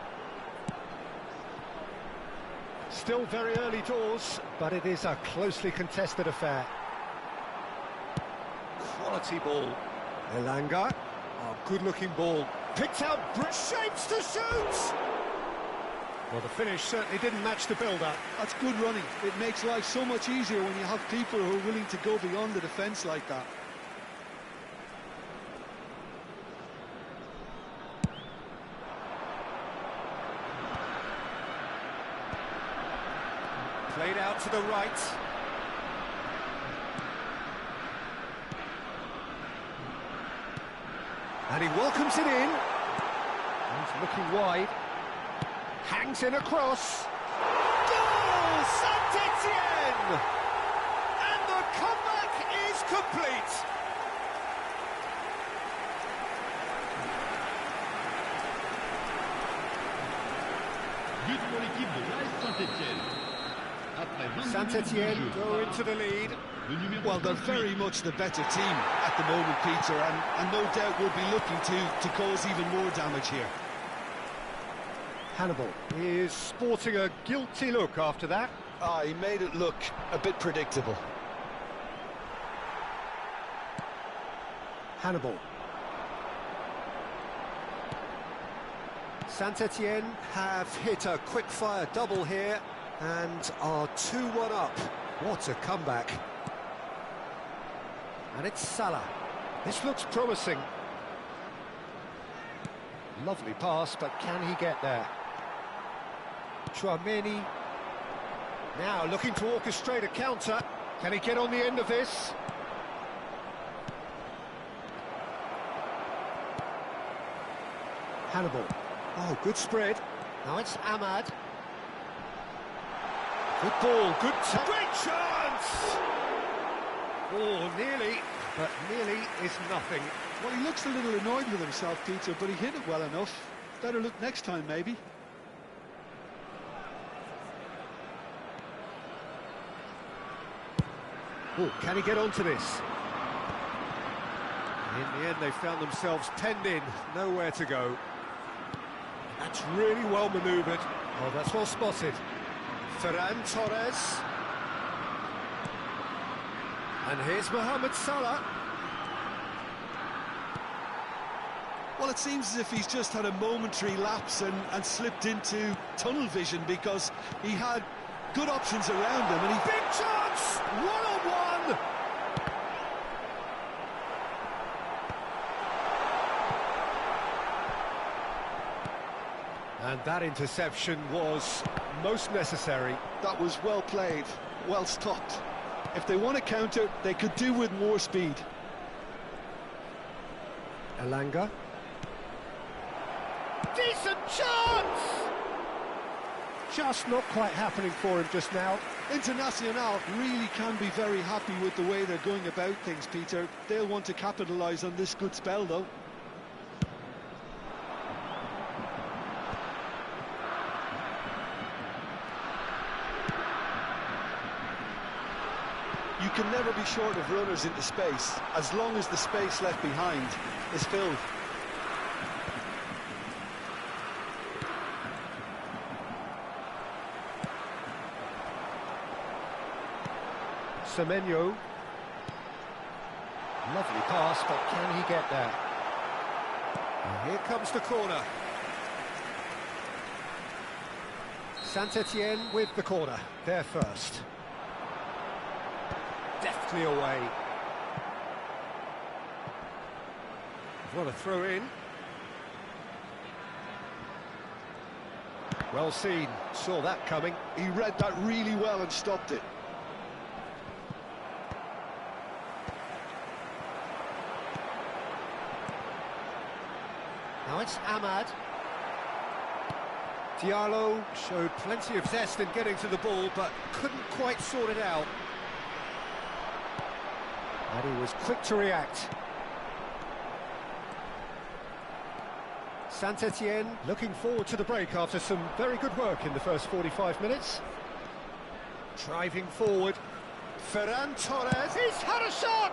Still very early doors, but it is a closely contested affair. Quality ball. Elanga. Oh, good-looking ball. Picked out, shapes to shoot! Well, the finish certainly didn't match the build-up.
That's good running. It makes life so much easier when you have people who are willing to go beyond the defence like that.
Played out to the right. And he welcomes it in. He's looking wide. Hangs in a cross. Goal! Saint-Étienne! And the comeback is complete.
But pour l'équipe de l'AS Saint-Étienne. Après 20
Saint-Étienne
minutes de jeu.
go into the lead.
Le numéro
Well, they're
28.
very much the better team at the moment, Peter, and no doubt will be looking to cause even more damage here.
Hannibal is sporting a guilty look after that.
Ah, he made it look a bit predictable.
Hannibal. Saint-Étienne have hit a quick-fire double here and are 2-1 up. What a comeback. And it's Salah. This looks promising. Lovely pass, but can he get there? Chouameni. Now looking to orchestrate a counter. Can he get on the end of this? Hannibal. Oh, good spread. Now it's Ahmad. Good ball, good great chance! Oh, nearly, but nearly is nothing.
Well, he looks a little annoyed with himself, Peter, but he hit it well enough. Better look next time, maybe.
Oh, can he get onto this? In the end, they found themselves penned in, nowhere to go. That's really well manoeuvred. Oh, that's well spotted. Ferran Torres. And here's Mohamed Salah.
Well, it seems as if he's just had a momentary lapse and slipped into tunnel vision because he had good options around him and he...
Big chance! One-on-one! And that interception was most necessary.
That was well played, well stopped. If they want to counter, they could do with more speed.
Elanga. Decent chance! Just not quite happening for him just now.
Internacional really can be very happy with the way they're going about things, Peter. They'll want to capitalise on this good spell, though. You can never be short of runners into space, as long as the space left behind is filled.
Semenyo. Lovely pass, but can he get there? And here comes the corner. Saint-Étienne with the corner, there first. Deftly away. What a throw in. Well seen, saw that coming.
He read that really well and stopped it.
Now it's Ahmad. Diallo showed plenty of zest in getting to the ball, but couldn't quite sort it out. And he was quick to react. Saint-Étienne looking forward to the break after some very good work in the first 45 minutes. Driving forward. Ferran Torres, he's had a shot!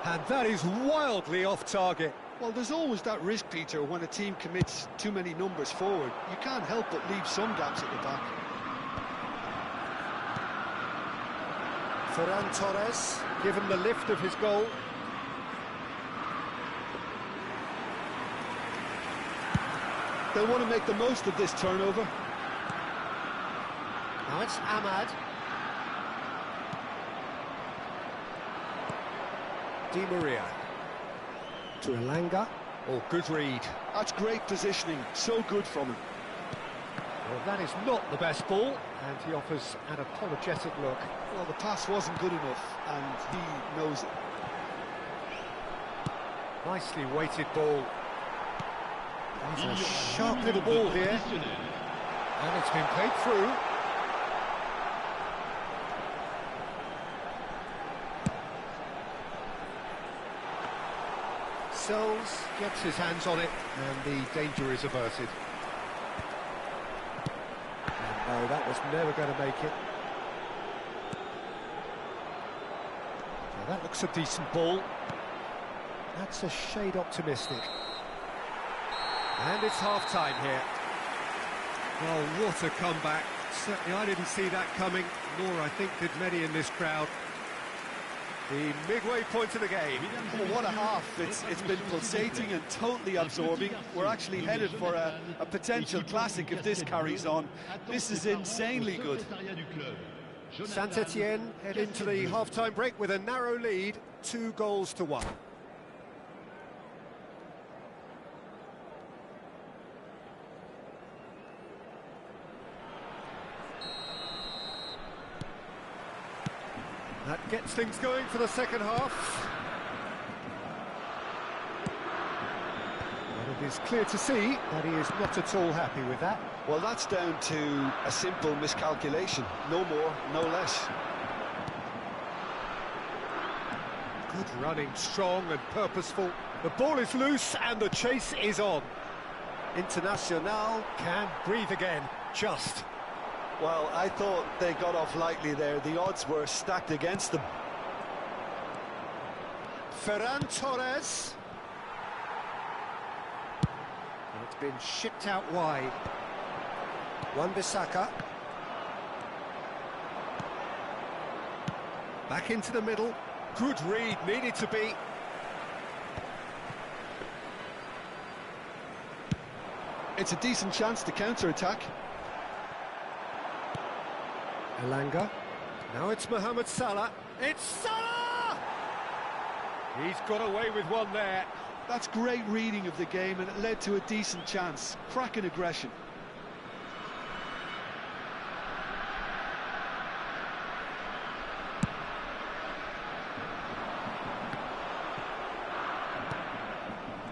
And that is wildly off target.
Well, there's always that risk, Peter, when a team commits too many numbers forward. You can't help but leave some gaps at the back.
Ferran Torres, given the lift of his goal.
They'll want to make the most of this turnover.
Now it's Ahmad. Di Maria. To Elanga. Oh, good read.
That's great positioning, so good from him.
Well, that is not the best ball, and he offers an apologetic look.
Well, the pass wasn't good enough, and he knows it.
Nicely weighted ball.
It's a sharp little ball here, and it's been played through. Sells gets his hands on it, and the danger is averted. And no, that was never going to make it. Now that looks a decent ball. That's a shade optimistic. And it's half-time here. Well, what a comeback. Certainly I didn't see that coming, nor I think did many in this crowd. The midway point of the game.
Oh, what a half. It's been pulsating and totally absorbing. We're actually headed for a potential classic if this carries on. This is insanely good.
Saint-Etienne head into the half-time break with a narrow lead, 2-1. That gets things going for the second half. And it is clear to see that he is not at all happy with that.
Well, that's down to a simple miscalculation. No more, no less.
Good running, strong and purposeful. The ball is loose and the chase is on. Internacional can breathe again, just.
Well, I thought they got off lightly there. The odds were stacked against them.
Ferran Torres. And it's been shipped out wide. Wan-Bissaka. Back into the middle. Good read, needed to be.
It's a decent chance to counter-attack.
Elanga. Now it's Mohamed Salah. It's Salah! He's got away with one there.
That's great reading of the game, and it led to a decent chance. Cracking aggression.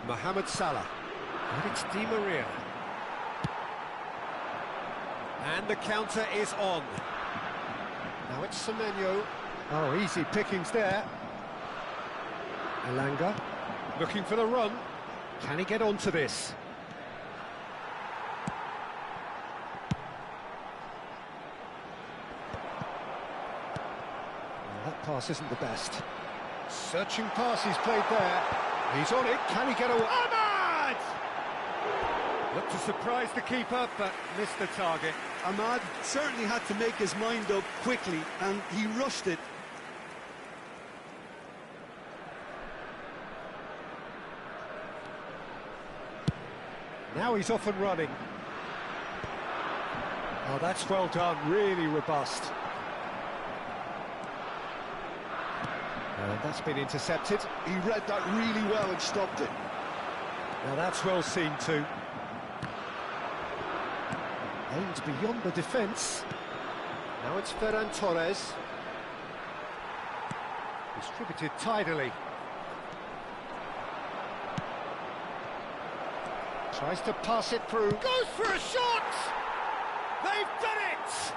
Mohamed Salah. And it's Di Maria. And the counter is on. Now it's Semenyo. Oh, easy pickings there. Elanga looking for the run. Can he get onto this? Well, that pass isn't the best. Searching pass he's played there. He's on it. Can he get away? Ahmad! Looked to surprise the keeper, but missed the target.
Ahmad certainly had to make his mind up quickly, and he rushed it.
Now he's off and running. Oh, that's well done, really robust. And that's been intercepted.
He read that really well and stopped it.
Now that's well seen too. Aimed beyond the defence. Now it's Ferran Torres. Distributed tidily. Tries to pass it through. Goes for a shot! They've done it!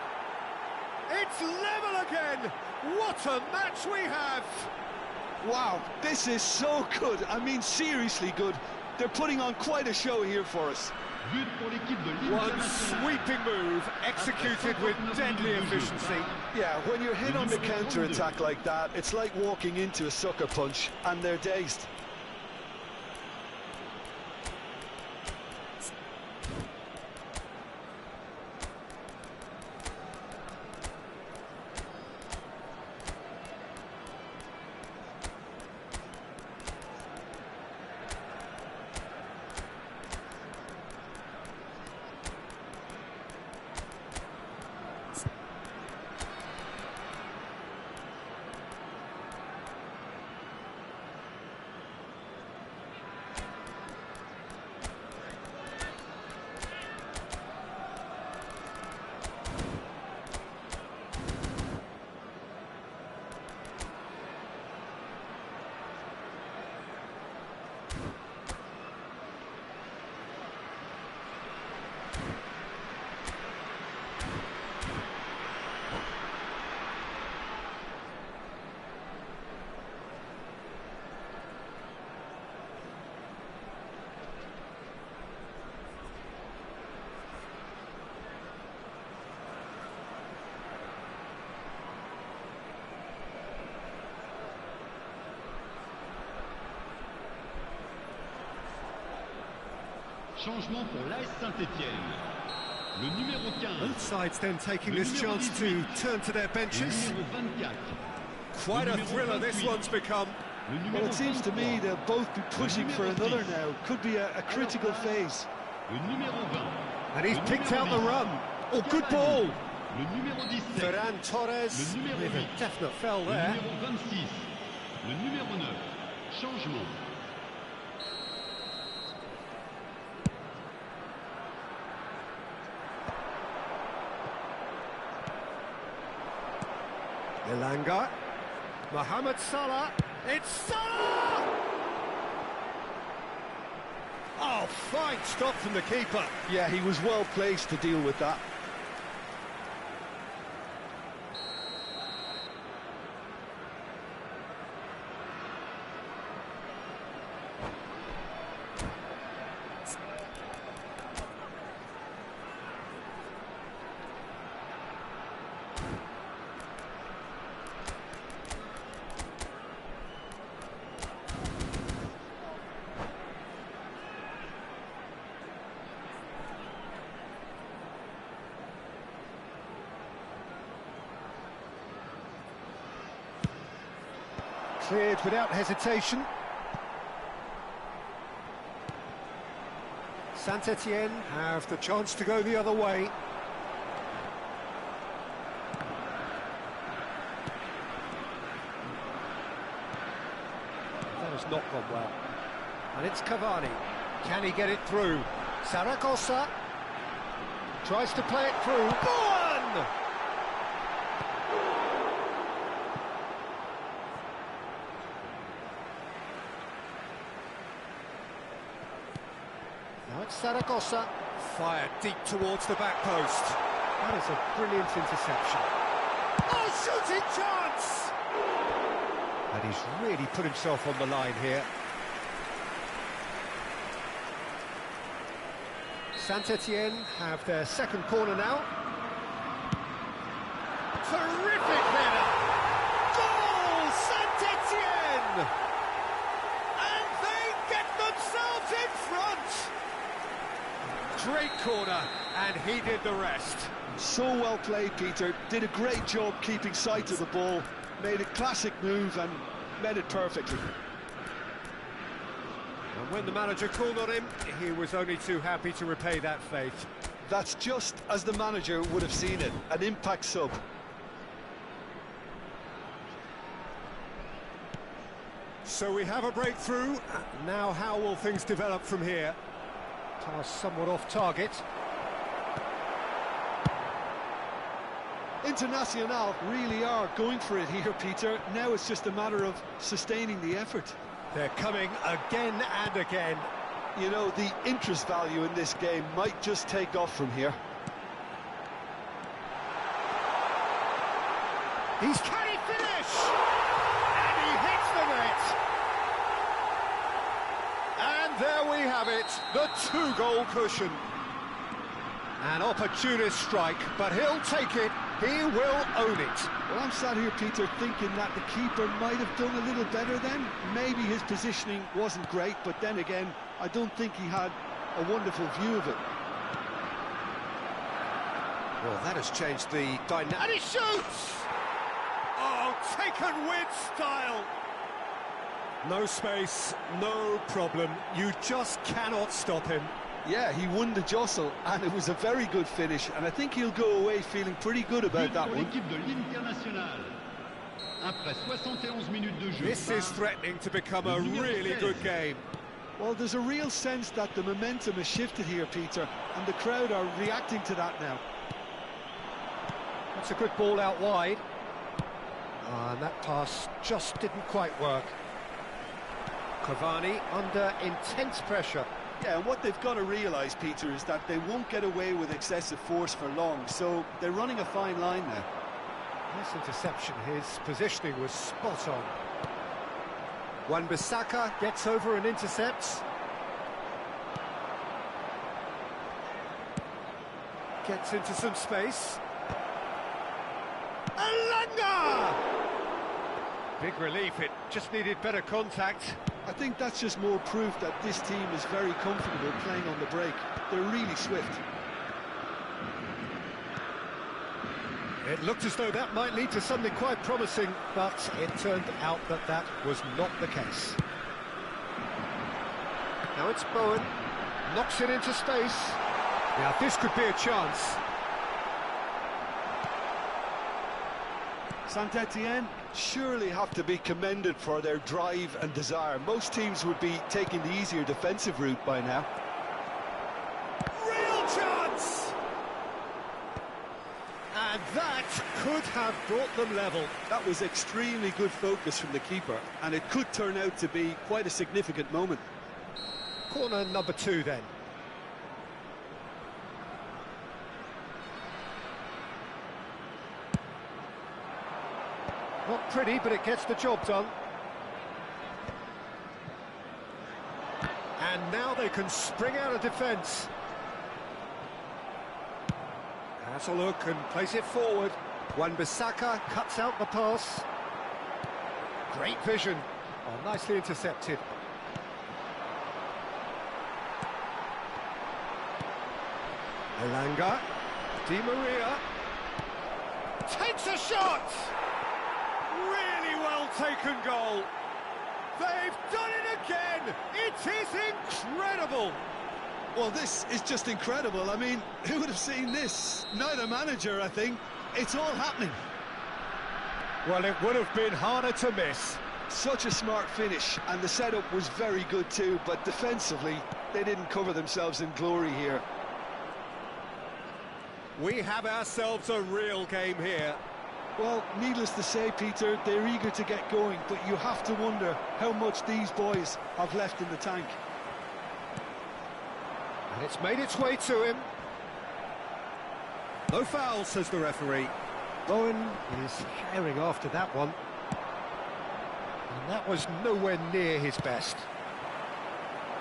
It's level again! What a match we have!
Wow, this is so good. I mean, seriously good. They're putting on quite a show here for us.
One sweeping move, executed with deadly efficiency.
Yeah, when you're hit on the counter-attack like that, it's like walking into a sucker punch, and they're dazed.
Changement pour l'AS Saint-Étienne. Le numéro 15.
Both sides then taking this chance to turn to their benches.
Le numéro 24.
Quite a thriller this one's become.
Well, it seems to me they'll both be pushing for another now. Could be a critical phase.
Le numéro 20.
And he's picked out the run. Oh, good ball.
Le numéro 17.
Ferran Torres
Le numéro
with a
8.
definite fell
Le
there.
numéro 26. Le numéro 9. Changement.
Elanga. Mohamed Salah. It's Salah! Oh, fine stop from the keeper.
Yeah, he was well placed to deal with that.
Cleared without hesitation. Saint-Étienne have the chance to go the other way. That has not gone well. And it's Cavani. Can he get it through? Saragossa tries to play it through. One! Now it's Saragossa, fired deep towards the back post. That is a brilliant interception. Oh, shooting chance! And he's really put himself on the line here. Saint-Étienne have their second corner now. Terrific header! Goal, Saint-Étienne! And they get themselves in front! Great corner, and he did the rest.
So well played, Peter. Did a great job keeping sight of the ball. Made a classic move and met it perfectly.
And when the manager called on him, he was only too happy to repay that faith.
That's just as the manager would have seen it, an impact sub.
So we have a breakthrough. Now how will things develop from here? Pass somewhat off target.
Internacional really are going for it here, Peter. Now it's just a matter of sustaining the effort.
They're coming again and again.
You know, the interest value in this game might just take off from here.
Can he finish? And he hits the net. And there we have it, the two-goal cushion. An opportunist strike, but he'll take it. He will own it.
Well, I'm sat here, Peter, thinking that the keeper might have done a little better then. Maybe his positioning wasn't great, but then again, I don't think he had a wonderful view of it.
Well, that has changed the dynamic. And he shoots! Oh, taken with style. No space, no problem. You just cannot stop him.
Yeah, he won the jostle, and it was a very good finish, and I think he'll go away feeling pretty good about that one.
L'équipe de l'Internacional. Après 71 minutes de jeu.
This is threatening to become a really good game.
Well, there's a real sense that the momentum has shifted here, Peter, and the crowd are reacting to that now.
That's a good ball out wide. And that pass just didn't quite work. Cavani under intense pressure.
Yeah, and what they've got to realise, Peter, is that they won't get away with excessive force for long, so they're running a fine line now.
Nice interception, his positioning was spot on. Wan-Bissaka gets over and intercepts. Gets into some space. Elanga! Big relief, it just needed better contact.
I think that's just more proof that this team is very comfortable playing on the break. They're really swift.
It looked as though that might lead to something quite promising, but it turned out that that was not the case. Now it's Bowen, knocks it into space. Now this could be a chance.
Saint-Etienne surely have to be commended for their drive and desire. Most teams would be taking the easier defensive route by now.
Real chance! And that could have brought them level.
That was extremely good focus from the keeper, and it could turn out to be quite a significant moment.
Corner number 2 then. Not pretty, but it gets the job done. And now they can spring out of defence. Has a look and plays it forward. Wan-Bissaka cuts out the pass. Great vision. Oh, nicely intercepted. Elanga. Di Maria. Takes a shot! Really well taken goal. They've done it again! It is incredible!
Well, this is just incredible. I mean, who would have seen this? Neither manager, I think. It's all happening.
Well, it would have been harder to miss.
Such a smart finish, and the setup was very good too, but defensively, they didn't cover themselves in glory here.
We have ourselves a real game here.
Well, needless to say, Peter, they're eager to get going, but you have to wonder how much these boys have left in the tank.
And it's made its way to him. No foul, says the referee. Bowen is carrying after that one. And that was nowhere near his best.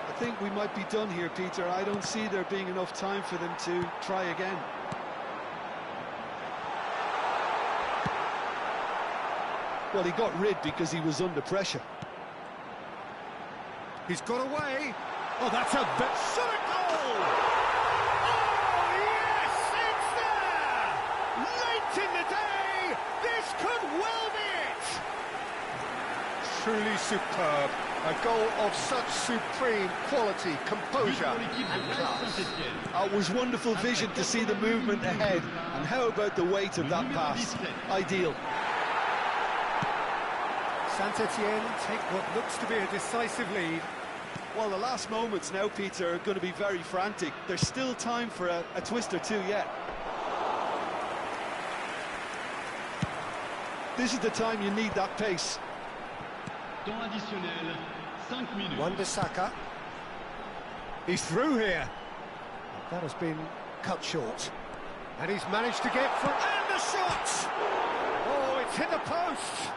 I think we might be done here, Peter. I don't see there being enough time for them to try again. Well, he got rid because he was under pressure.
He's got away. Oh, that's a shot at goal! Oh, yes, it's there! Late in the day, this could well be it! Truly superb. A goal of such supreme quality, composure and class.
It was wonderful vision to see the movement ahead. And how about the weight of that pass? Ideal.
Saint-Etienne take what looks to be a decisive lead.
Well, the last moments now, Peter, are going to be very frantic. There's still time for a twist or two yet. This is the time you need that pace.
Temps additionnel, 5 minutes.
Wan-Bissaka. He's through here. That has been cut short. And he's managed to get through. And the shot! Oh, it's hit the post!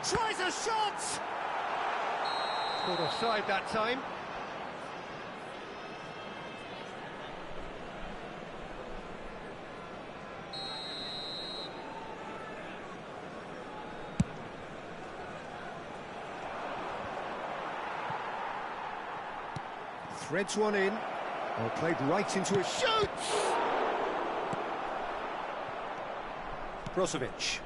Tries a shot! Caught offside that time. Threads one in. Well, played right into a shoot! Brozovic.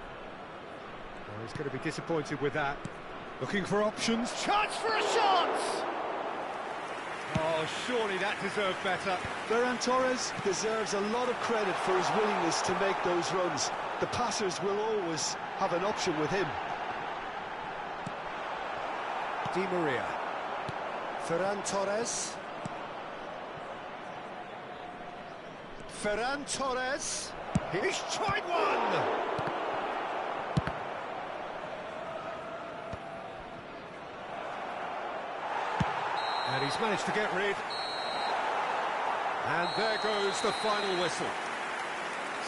Oh, he's going to be disappointed with that. Looking for options. Chance for a shot! Oh, surely that deserved better.
Ferran Torres deserves a lot of credit for his willingness to make those runs. The passers will always have an option with him.
Di Maria. Ferran Torres. Ferran Torres. He's tried one! And he's managed to get rid. And there goes the final whistle.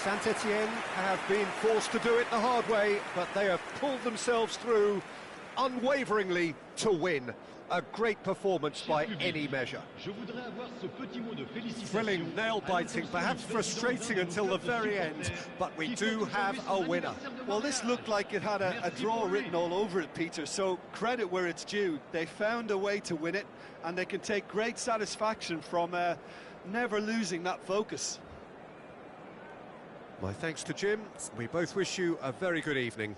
Saint-Etienne have been forced to do it the hard way, but they have pulled themselves through unwaveringly to win. A great performance by any measure.
Je voudrais avoir ce petit mot de félicitation.
Thrilling, nail-biting, perhaps frustrating until the very end, but we do have a winner.
Well, this looked like it had a draw written all over it, Peter, so credit where it's due. They found a way to win it, and they can take great satisfaction from never losing that focus.
My thanks to Jim. We both wish you a very good evening.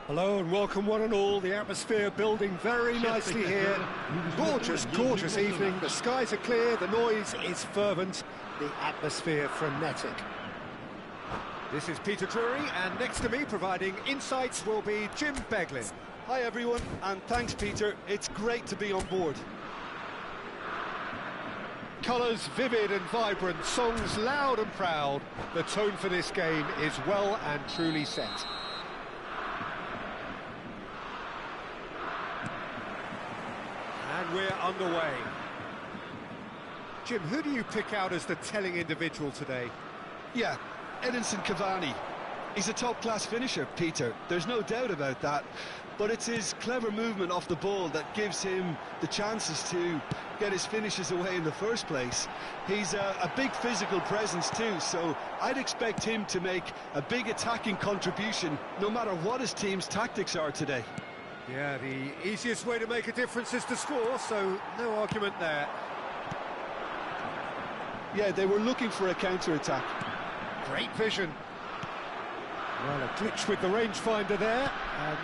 Hello and welcome one and all. The atmosphere building very nicely here. Gorgeous, gorgeous evening. The skies are clear, the noise is fervent, the atmosphere frenetic. This is Peter Drury, and next to me providing insights will be Jim Beglin.
Hi everyone, and thanks Peter. It's great to be on board.
Colours vivid and vibrant, songs loud and proud. The tone for this game is well and truly set. And we're underway. Jim, who do you pick out as the telling individual today?
Yeah, Edinson Cavani. He's a top-class finisher, Peter. There's no doubt about that. But it's his clever movement off the ball that gives him the chances to get his finishes away in the first place. He's a big physical presence too, so I'd expect him to make a big attacking contribution no matter what his team's tactics are today.
Yeah, the easiest way to make a difference is to score, so no argument there.
Yeah, they were looking for a counter-attack.
Great vision. Well, a glitch with the rangefinder there, and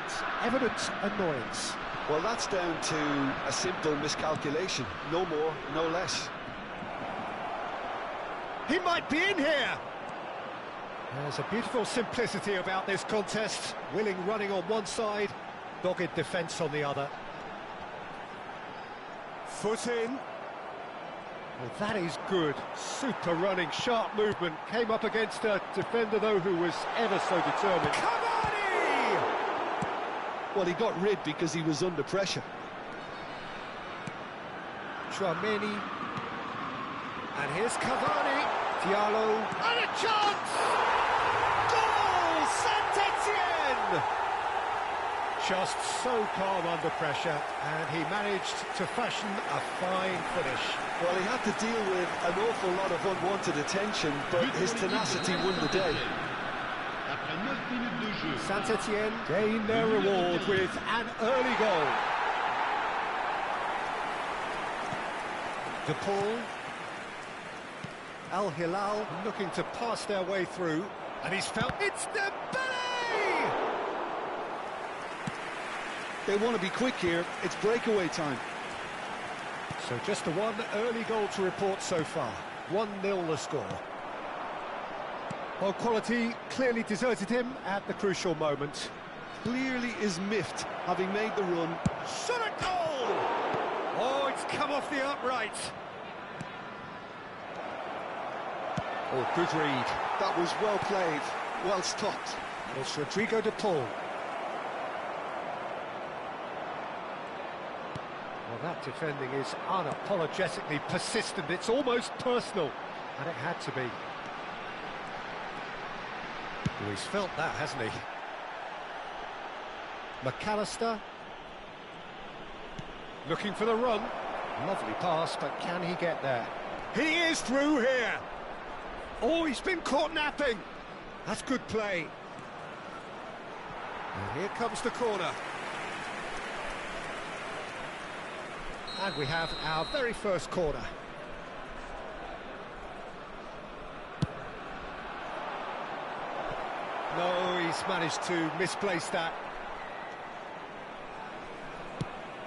evident annoyance.
Well, that's down to a simple miscalculation. No more, no less.
He might be in here! There's a beautiful simplicity about this contest. Willing running on one side, dogged defence on the other. Foot in. Well, that is good. Super running, sharp movement. Came up against a defender, though, who was ever so determined. Cavani!
Well, he got rid because he was under pressure.
Tchouameni. And here's Cavani. Diallo. And a chance! Goal! Saint-Etienne! Just so calm under pressure, and he managed to fashion a fine finish.
Well, he had to deal with an awful lot of unwanted attention, but his tenacity won the day.
Saint-Etienne gain their reward with an early goal. De Paul. Al Hilal looking to pass their way through, and he's felt it's Dembele!
They want to be quick here. It's breakaway time.
So just the one early goal to report so far. 1-0 the score. Well, quality clearly deserted him at the crucial moment.
Clearly is miffed, having made the run.
Shot a goal! Oh, it's come off the upright. Oh, good read.
That was well played, well stopped.
And it's Rodrigo De Paul. Well, that defending is unapologetically persistent. It's almost personal, and it had to be. Well, he's felt that, hasn't he? McAllister. Looking for the run. Lovely pass, but can he get there?
He is through here. Oh, he's been caught napping. That's good play.
And here comes the corner. And we have our very first corner. No, he's managed to misplace that.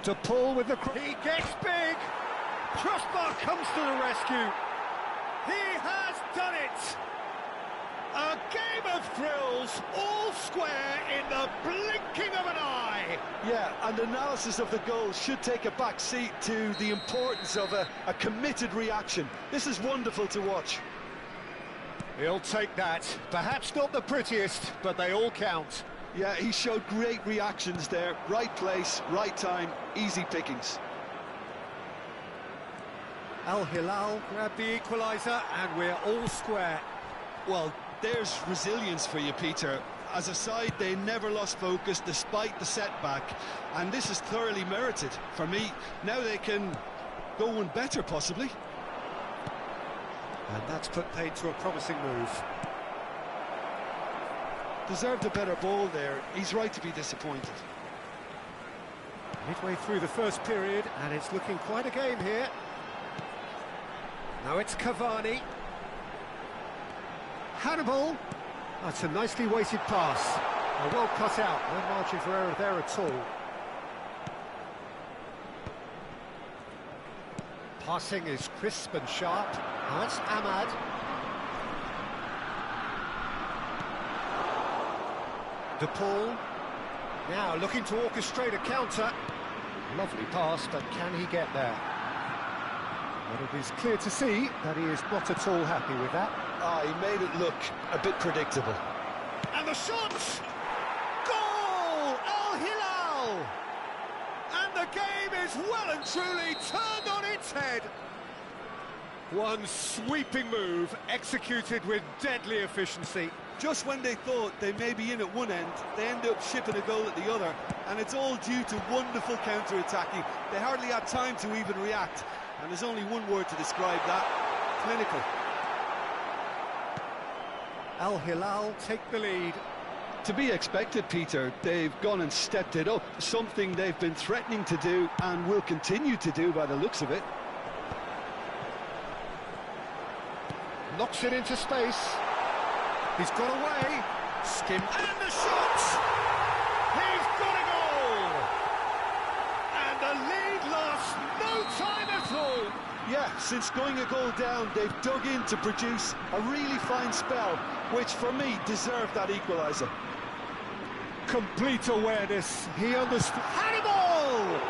To Paul with the...
He gets big. Crossbar comes to the rescue. He has done it. A game of thrills, all square in the blinking of an eye.
Yeah, and analysis of the goal should take a back seat to the importance of a committed reaction. This is wonderful to watch.
He'll take that. Perhaps not the prettiest, but they all count.
Yeah, he showed great reactions there. Right place, right time, easy pickings.
Al Hilal grab the equaliser, and we're all square.
Well, there's resilience for you, Peter. As a side, they never lost focus despite the setback, and this is thoroughly merited. For me, now they can go one better, possibly.
And that's put paid to a promising move.
Deserved a better ball there. He's right to be disappointed.
Midway through the first period, and it's looking quite a game here. Now it's Cavani. Hannibal. That's a nicely weighted pass. Well cut out, no margin for error there at all. Passing is crisp and sharp. Now it's Ahmad. De Paul. Now looking to orchestrate a counter. Lovely pass, but can he get there? But it is clear to see that he is not at all happy with that.
He made it look a bit predictable.
And the shot! Goal! Al Hilal! And the game is well and truly turned on its head. One sweeping move executed with deadly efficiency.
Just when they thought they may be in at one end, they end up shipping a goal at the other, and it's all due to wonderful counter-attacking. They hardly had time to even react, and there's only one word to describe that: clinical.
Al Hilal take the lead.
To be expected, Peter. They've gone and stepped it up, something they've been threatening to do and will continue to do by the looks of it.
Knocks it into space. He's got away. Skim.
And the shot! He's got a goal! And the lead lost no time at all.
Yeah, since going a goal down, they've dug in to produce a really fine spell, which for me deserved that equaliser.
Complete awareness. He understood.
Hannibal!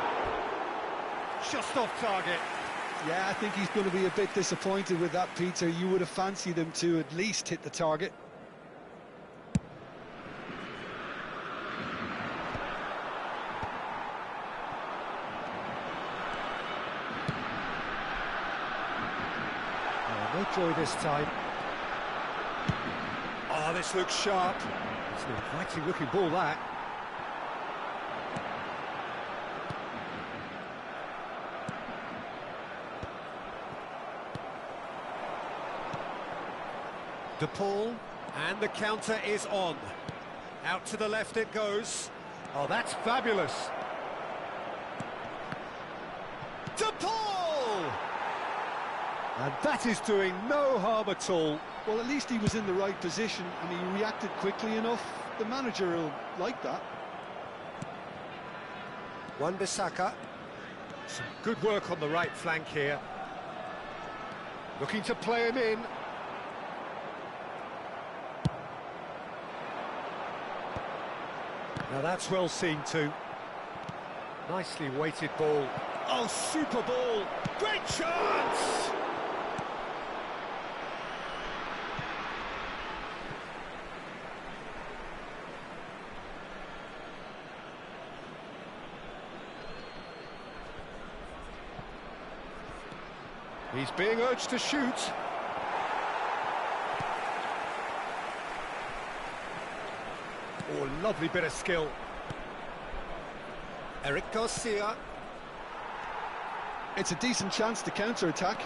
Just off target.
Yeah, I think he's going to be a bit disappointed with that, Peter. You would have fancied him to at least hit the target.
No joy this time.
Oh, this looks sharp.
It's an inviting looking ball, that. De Paul,
And the counter is on. Out to the left it goes. Oh, that's fabulous. De Paul!
and that is doing no harm at all.
Well, at least he was in the right position and he reacted quickly enough. The manager will like that.
Wan-Bissaka.
Some good work on the right flank here. Looking to play him in.
Now that's well seen too. Nicely weighted ball.
Oh, super ball. Great chance! He's being urged to shoot.
Oh, lovely bit of skill. Eric Garcia.
It's a decent chance to counter-attack.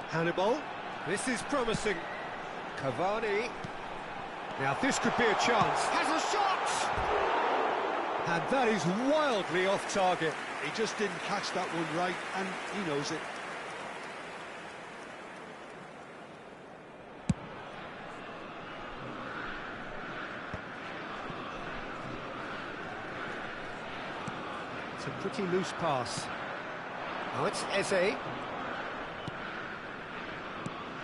Hannibal. This is promising. Cavani. Now this could be a chance. Has a shot! And that is wildly off target.
He just didn't catch that one right, and he knows it.
It's a pretty loose pass. Now it's Eze.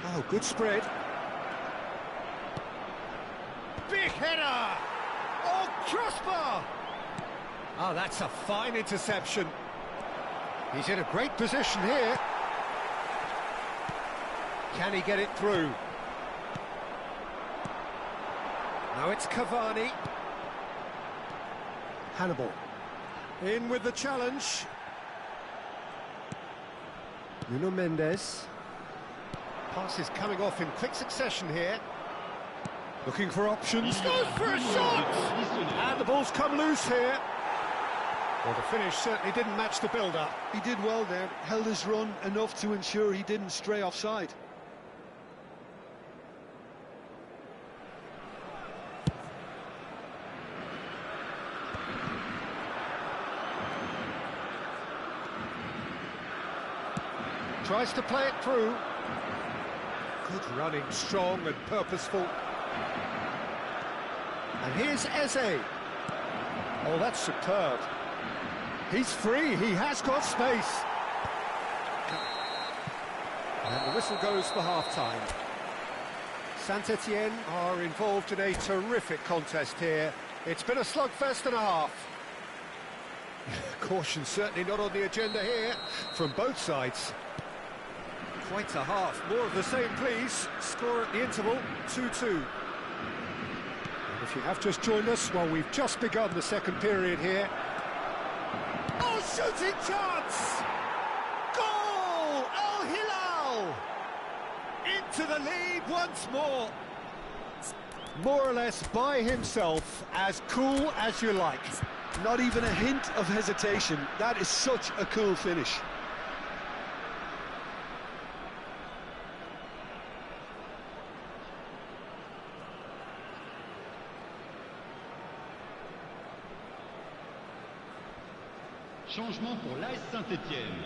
Oh, good spread. Big header! Oh, crossbar! Oh, that's a fine interception. He's in a great position here. Can he get it through? Now it's Cavani. Hannibal. In with the challenge. Nuno Mendes. Pass is coming off in quick succession here. Looking for options. Goes for a shot! And the ball's come loose here. Well, the finish certainly didn't match the build-up.
He did well there, held his run enough to ensure he didn't stray offside.
Tries to play it through. Good running, strong and purposeful. And here's Eze. Oh, that's superb. He's free, he has got space. And the whistle goes for half-time. Saint-Etienne are involved in a terrific contest here. It's been a slugfest and a half. Caution certainly not on the agenda here from both sides. Quite a half. More of the same, please. Score at the interval, 2-2. And if you have just joined us, well, we've just begun the second period here. Oh, shooting chance! Goal! Al Hilal! Into the lead once more. More or less by himself, as cool as you like.
Not even a hint of hesitation. That is such a cool finish.
Changement pour l'AS Saint-Etienne.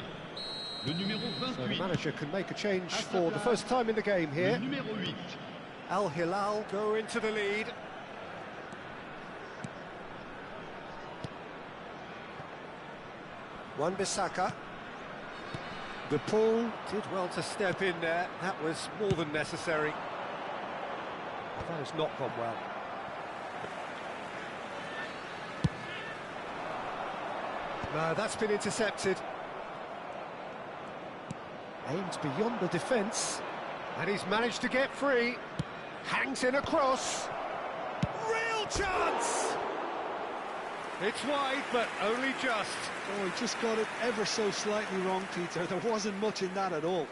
Le numéro
So the
28.
manager can make a change for the first time in the game here.
Le numéro 8.
Al Hilal go into the lead. Wan-Bissaka. De Paul did well to step in there. That was more than necessary. That has not gone well. No, that's been intercepted. Aims beyond the defence. And he's managed to get free. Hangs in a cross. Real chance! It's wide, but only just.
Oh, he just got it ever so slightly wrong, Peter. There wasn't much in that at all.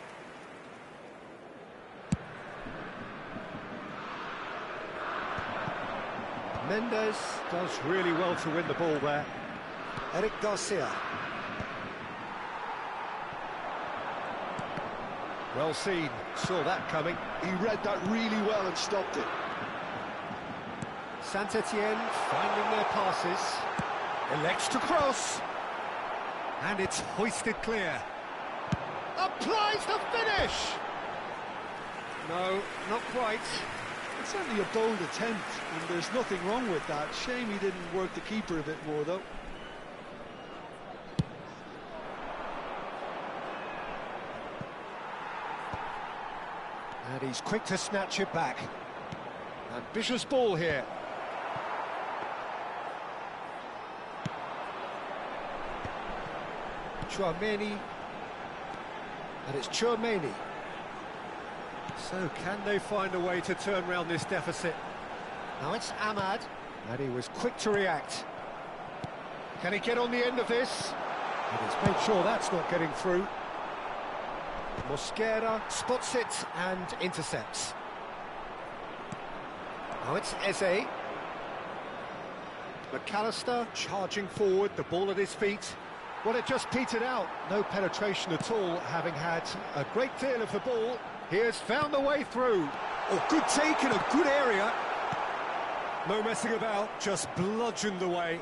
Mendes does really well to win the ball there. Eric Garcia. Well seen, saw that coming.
He read that really well and stopped it.
Saint-Etienne finding their passes. Elects to cross. And it's hoisted clear. Applies the finish! No, not quite.
It's certainly a bold attempt, and there's nothing wrong with that. Shame he didn't work the keeper a bit more, though.
And he's quick to snatch it back. Ambitious ball here. Chouameni. And it's Chouameni. So can they find a way to turn around this deficit? Now it's Ahmad. And he was quick to react. Can he get on the end of this? And he's made sure that's not getting through. Mosquera spots it and intercepts. Now it's Eze. McAllister charging forward, the ball at his feet. Well, it just petered out. No penetration at all, having had a great deal of the ball. He has found a way through. Oh, good take in a good area. No messing about, just bludgeoned away.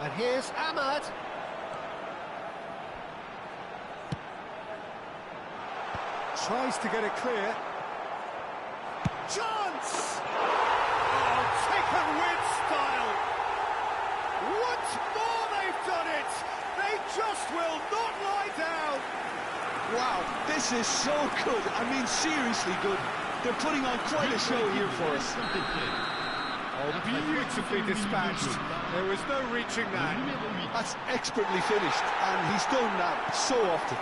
And here's Ahmad. Tries to get it clear. Chance! Oh, taken with style. Once more they've done it. They just will not lie down.
Wow, this is so good. I mean, seriously good. They're putting on quite a show here for us.
Oh, beautifully dispatched. There was no reaching that.
That's expertly finished, and he's done that so often.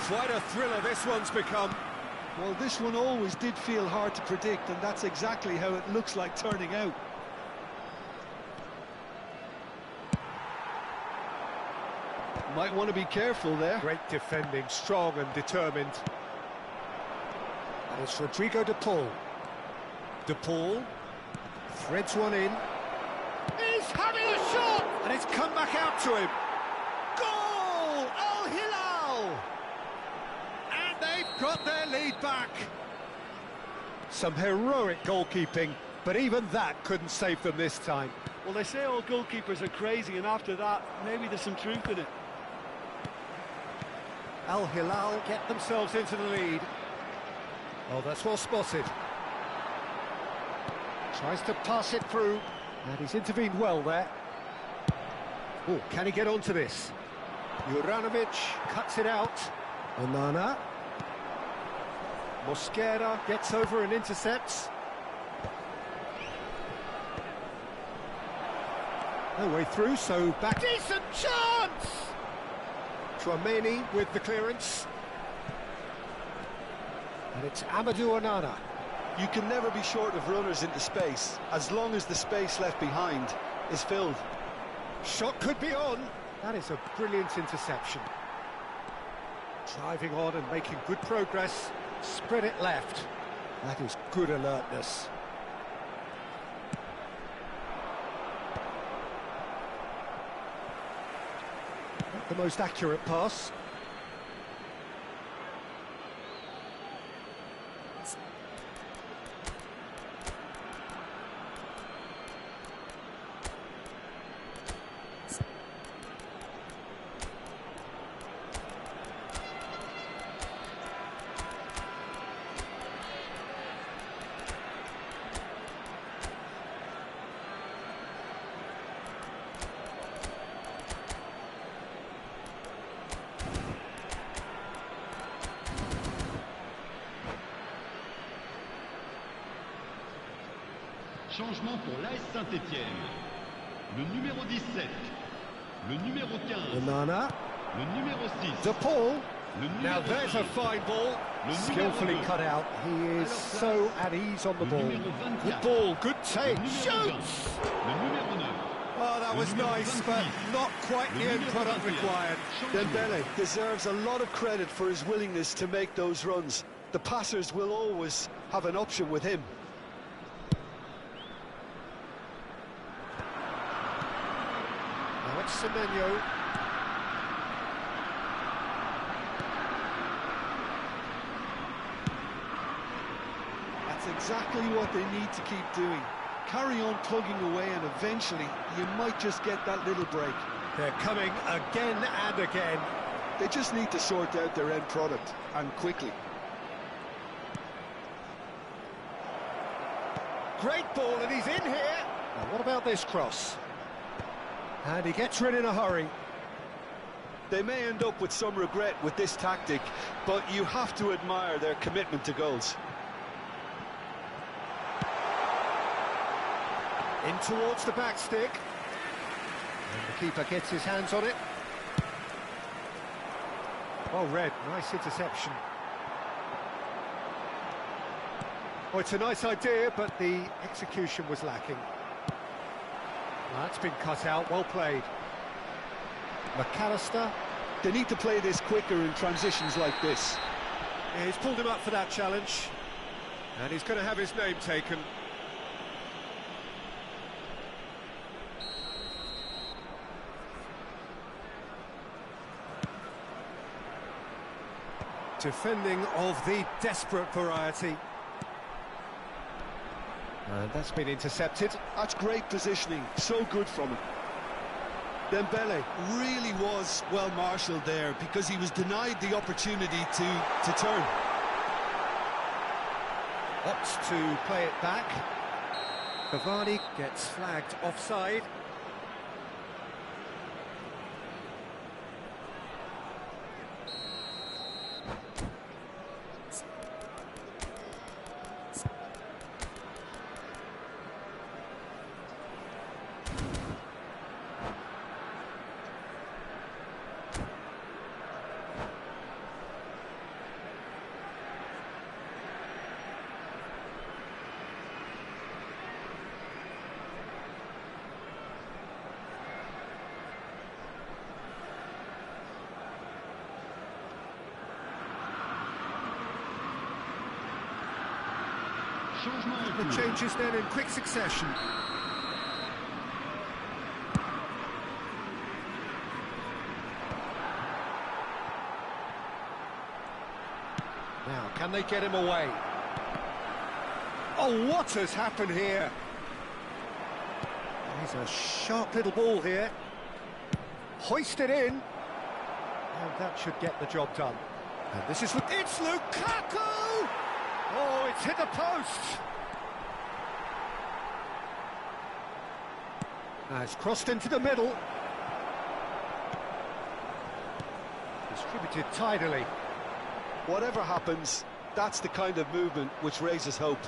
Quite a thriller this one's become.
Well, this one always did feel hard to predict, and that's exactly how it looks like turning out. Might want to be careful there.
Great defending, strong and determined. And it's Rodrigo de Paul. De Paul threads one in. He's having a shot! And it's come back out to him. Goal! Al Hilal! And they've got their lead back. Some heroic goalkeeping, but even that couldn't save them this time.
Well, they say all goalkeepers are crazy, and after that, maybe there's some truth in it.
Al Hilal get themselves into the lead. Oh, that's well spotted. Tries to pass it through, and he's intervened well there. Oh, can he get onto this? Juranovic cuts it out. Onana. Mosquera gets over and intercepts. No way through, so back. Decent chance! Chouameni with the clearance. And it's Amadou Onana.
You can never be short of runners into space, as long as the space left behind is filled.
Shot could be on. That is a brilliant interception. Driving on and making good progress. Spread it left. That is good alertness. Not the most accurate pass.
Changement pour l'AS Saint-Étienne. Le numéro 17, le numéro 15,
Onana.
le numéro 6,
De Paul.
le numéro
Now there's a
5,
fine ball.
Le
Skillfully
numéro
cut out. He is so at ease on the
le
ball.
numéro 24,
Good ball, good
le
take.
numéro 20,
Shoots!
le numéro 9.
Oh, that was
numéro
nice,
26,
but not quite the end
numéro
product
21.
required.
Dembele deserves a lot of credit for his willingness to make those runs. The passers will always have an option with him.
Now it's Semenyo.
That's exactly what they need to keep doing. Carry on plugging away, and eventually you might just get that little break.
They're coming again and again.
They just need to sort out their end product, and quickly.
Great ball, and he's in here. Now, what about this cross? And he gets rid in a hurry.
They may end up with some regret with this tactic, but you have to admire their commitment to goals.
In towards the back stick. And the keeper gets his hands on it. Well read, nice interception. Oh, it's a nice idea, but the execution was lacking. Well, that's been cut out, well played. McAllister
They need to play this quicker in transitions like this.
Yeah, he's pulled him up for that challenge, and he's going to have his name taken. Defending of the desperate variety. And that's been intercepted.
That's great positioning, so good from him. Dembele really was well marshalled there because he was denied the opportunity to turn.
Opts to play it back. Cavani gets flagged offside. The changes then in quick succession. Now, can they get him away? Oh, what has happened here? He's a sharp little ball here. Hoisted in. And that should get the job done. And this is... It's Lukaku! Oh, it's hit the post! Now it's crossed into the middle. Distributed tidily.
Whatever happens, that's the kind of movement which raises hope.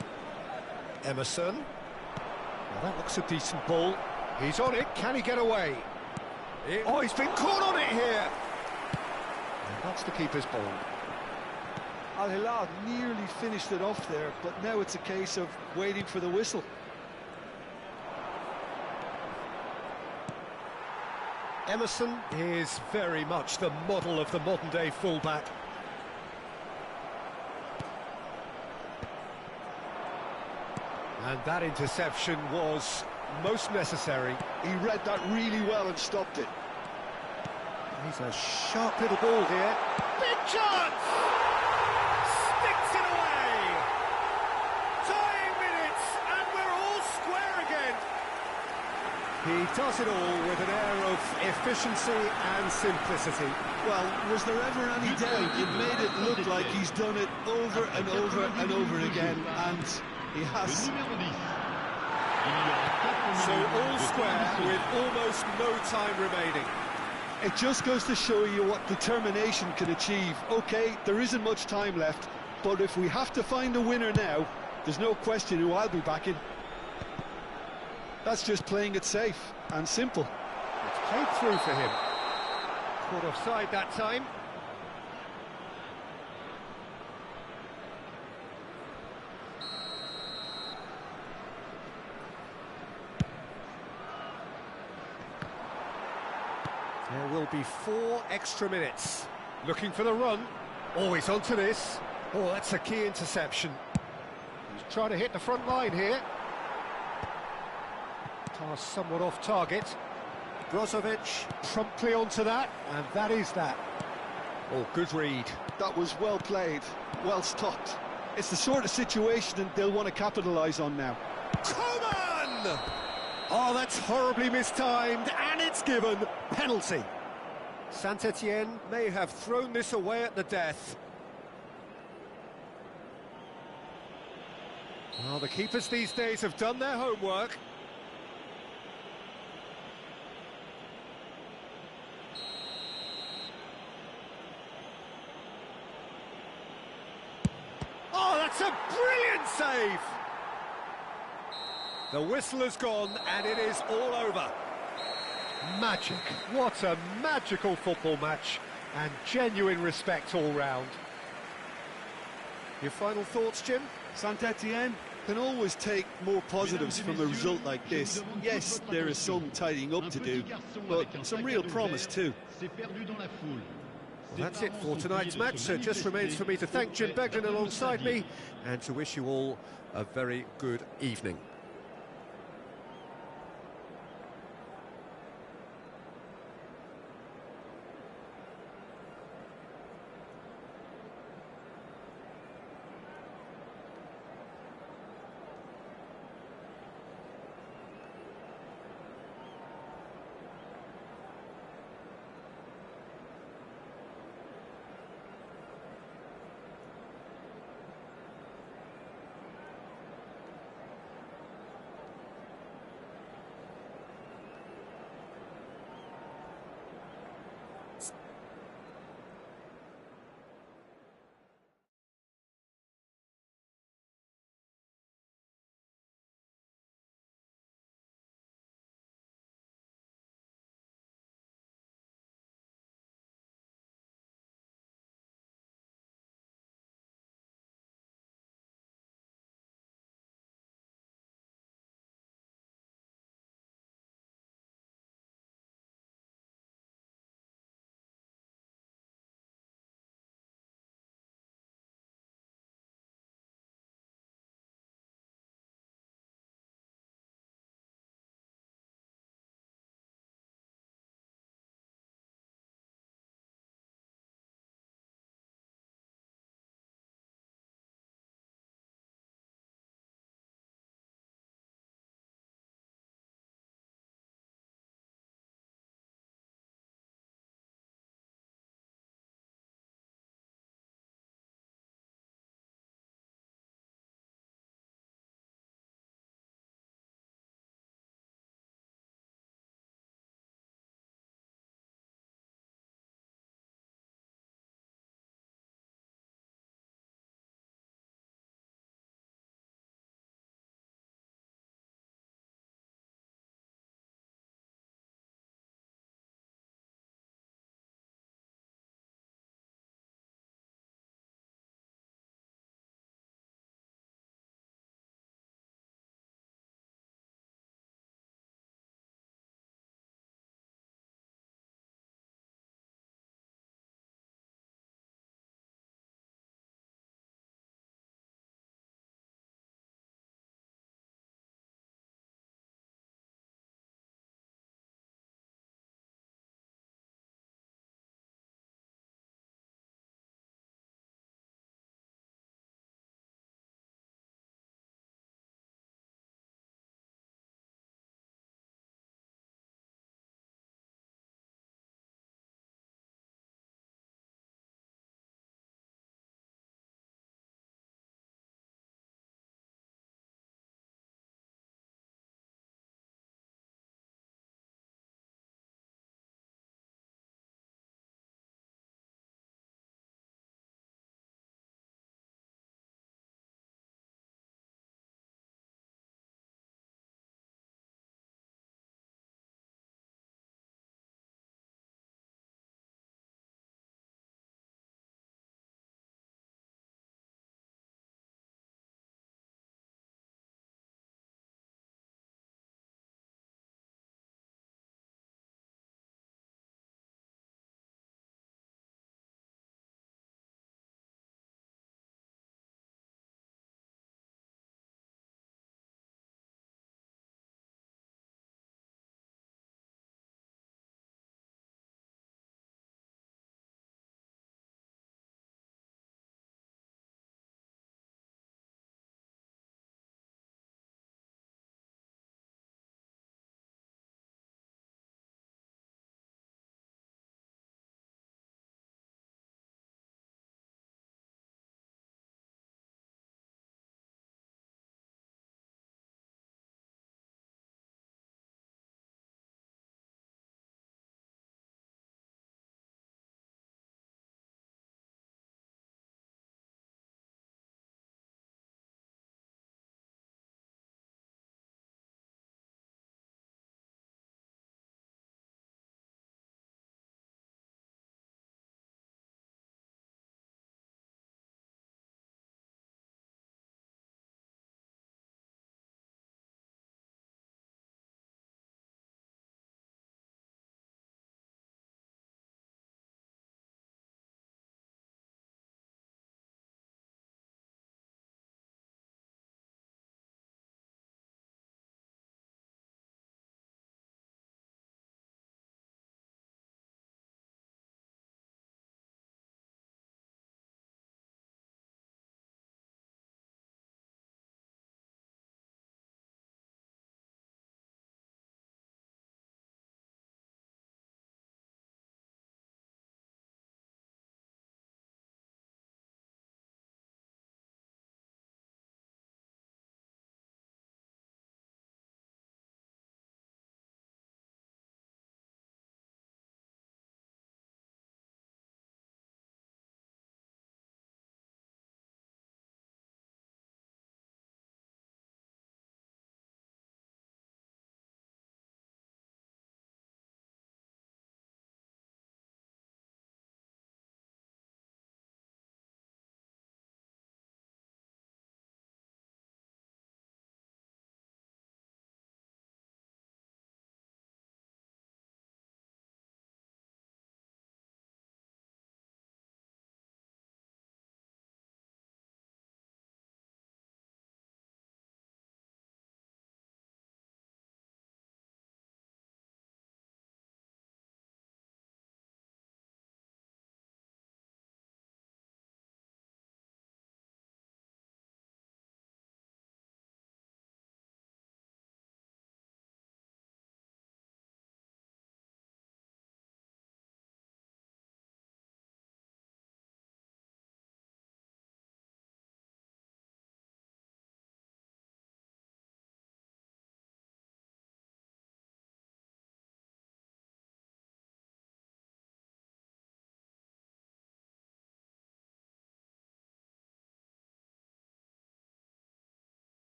Emerson. Well, that looks a decent ball. He's on it. Can he get away? Oh, he's been caught on it here. And that's the keeper's ball.
Al Hilal nearly finished it off there, but now it's a case of waiting for the whistle.
Emerson is very much the model of the modern-day fullback. And that interception was most necessary.
He read that really well and stopped it.
He's a sharp little ball here. Big chance! Sticks it away! Tying minutes, and we're all square again. He does it all with an air of efficiency and simplicity.
Well, was there ever any doubt? It made it look like he's done it over and over and over again, and he has.
So all square with almost no time remaining.
It just goes to show you what determination can achieve. Okay, there isn't much time left, but if we have to find a winner now, there's no question who I'll be backing. That's just playing it safe and simple.
It's played through for him. Caught offside that time. There will be 4 extra minutes. Looking for the run. Always onto this. Oh, that's a key interception. He's trying to hit the front line here. Pass somewhat off target. Brozovic promptly onto that, and that is that. Oh, good read.
That was well played, well stopped. It's the sort of situation that they'll want to capitalise on now.
Coman! Oh, that's horribly mistimed, and it's given. Penalty. Saint-Etienne may have thrown this away at the death. Well, the keepers these days have done their homework. Oh, that's a brilliant save! The whistle has gone, and it is all over. Magic. What a magical football match, and genuine respect all round. Your final thoughts, Jim?
Saint-Etienne, can always take more positives from a result like this. Yes, there is some tidying up to do, but some real promise too.
That's it for tonight's match, so it just remains for me to thank Jim Beglin alongside me and to wish you all a very good evening.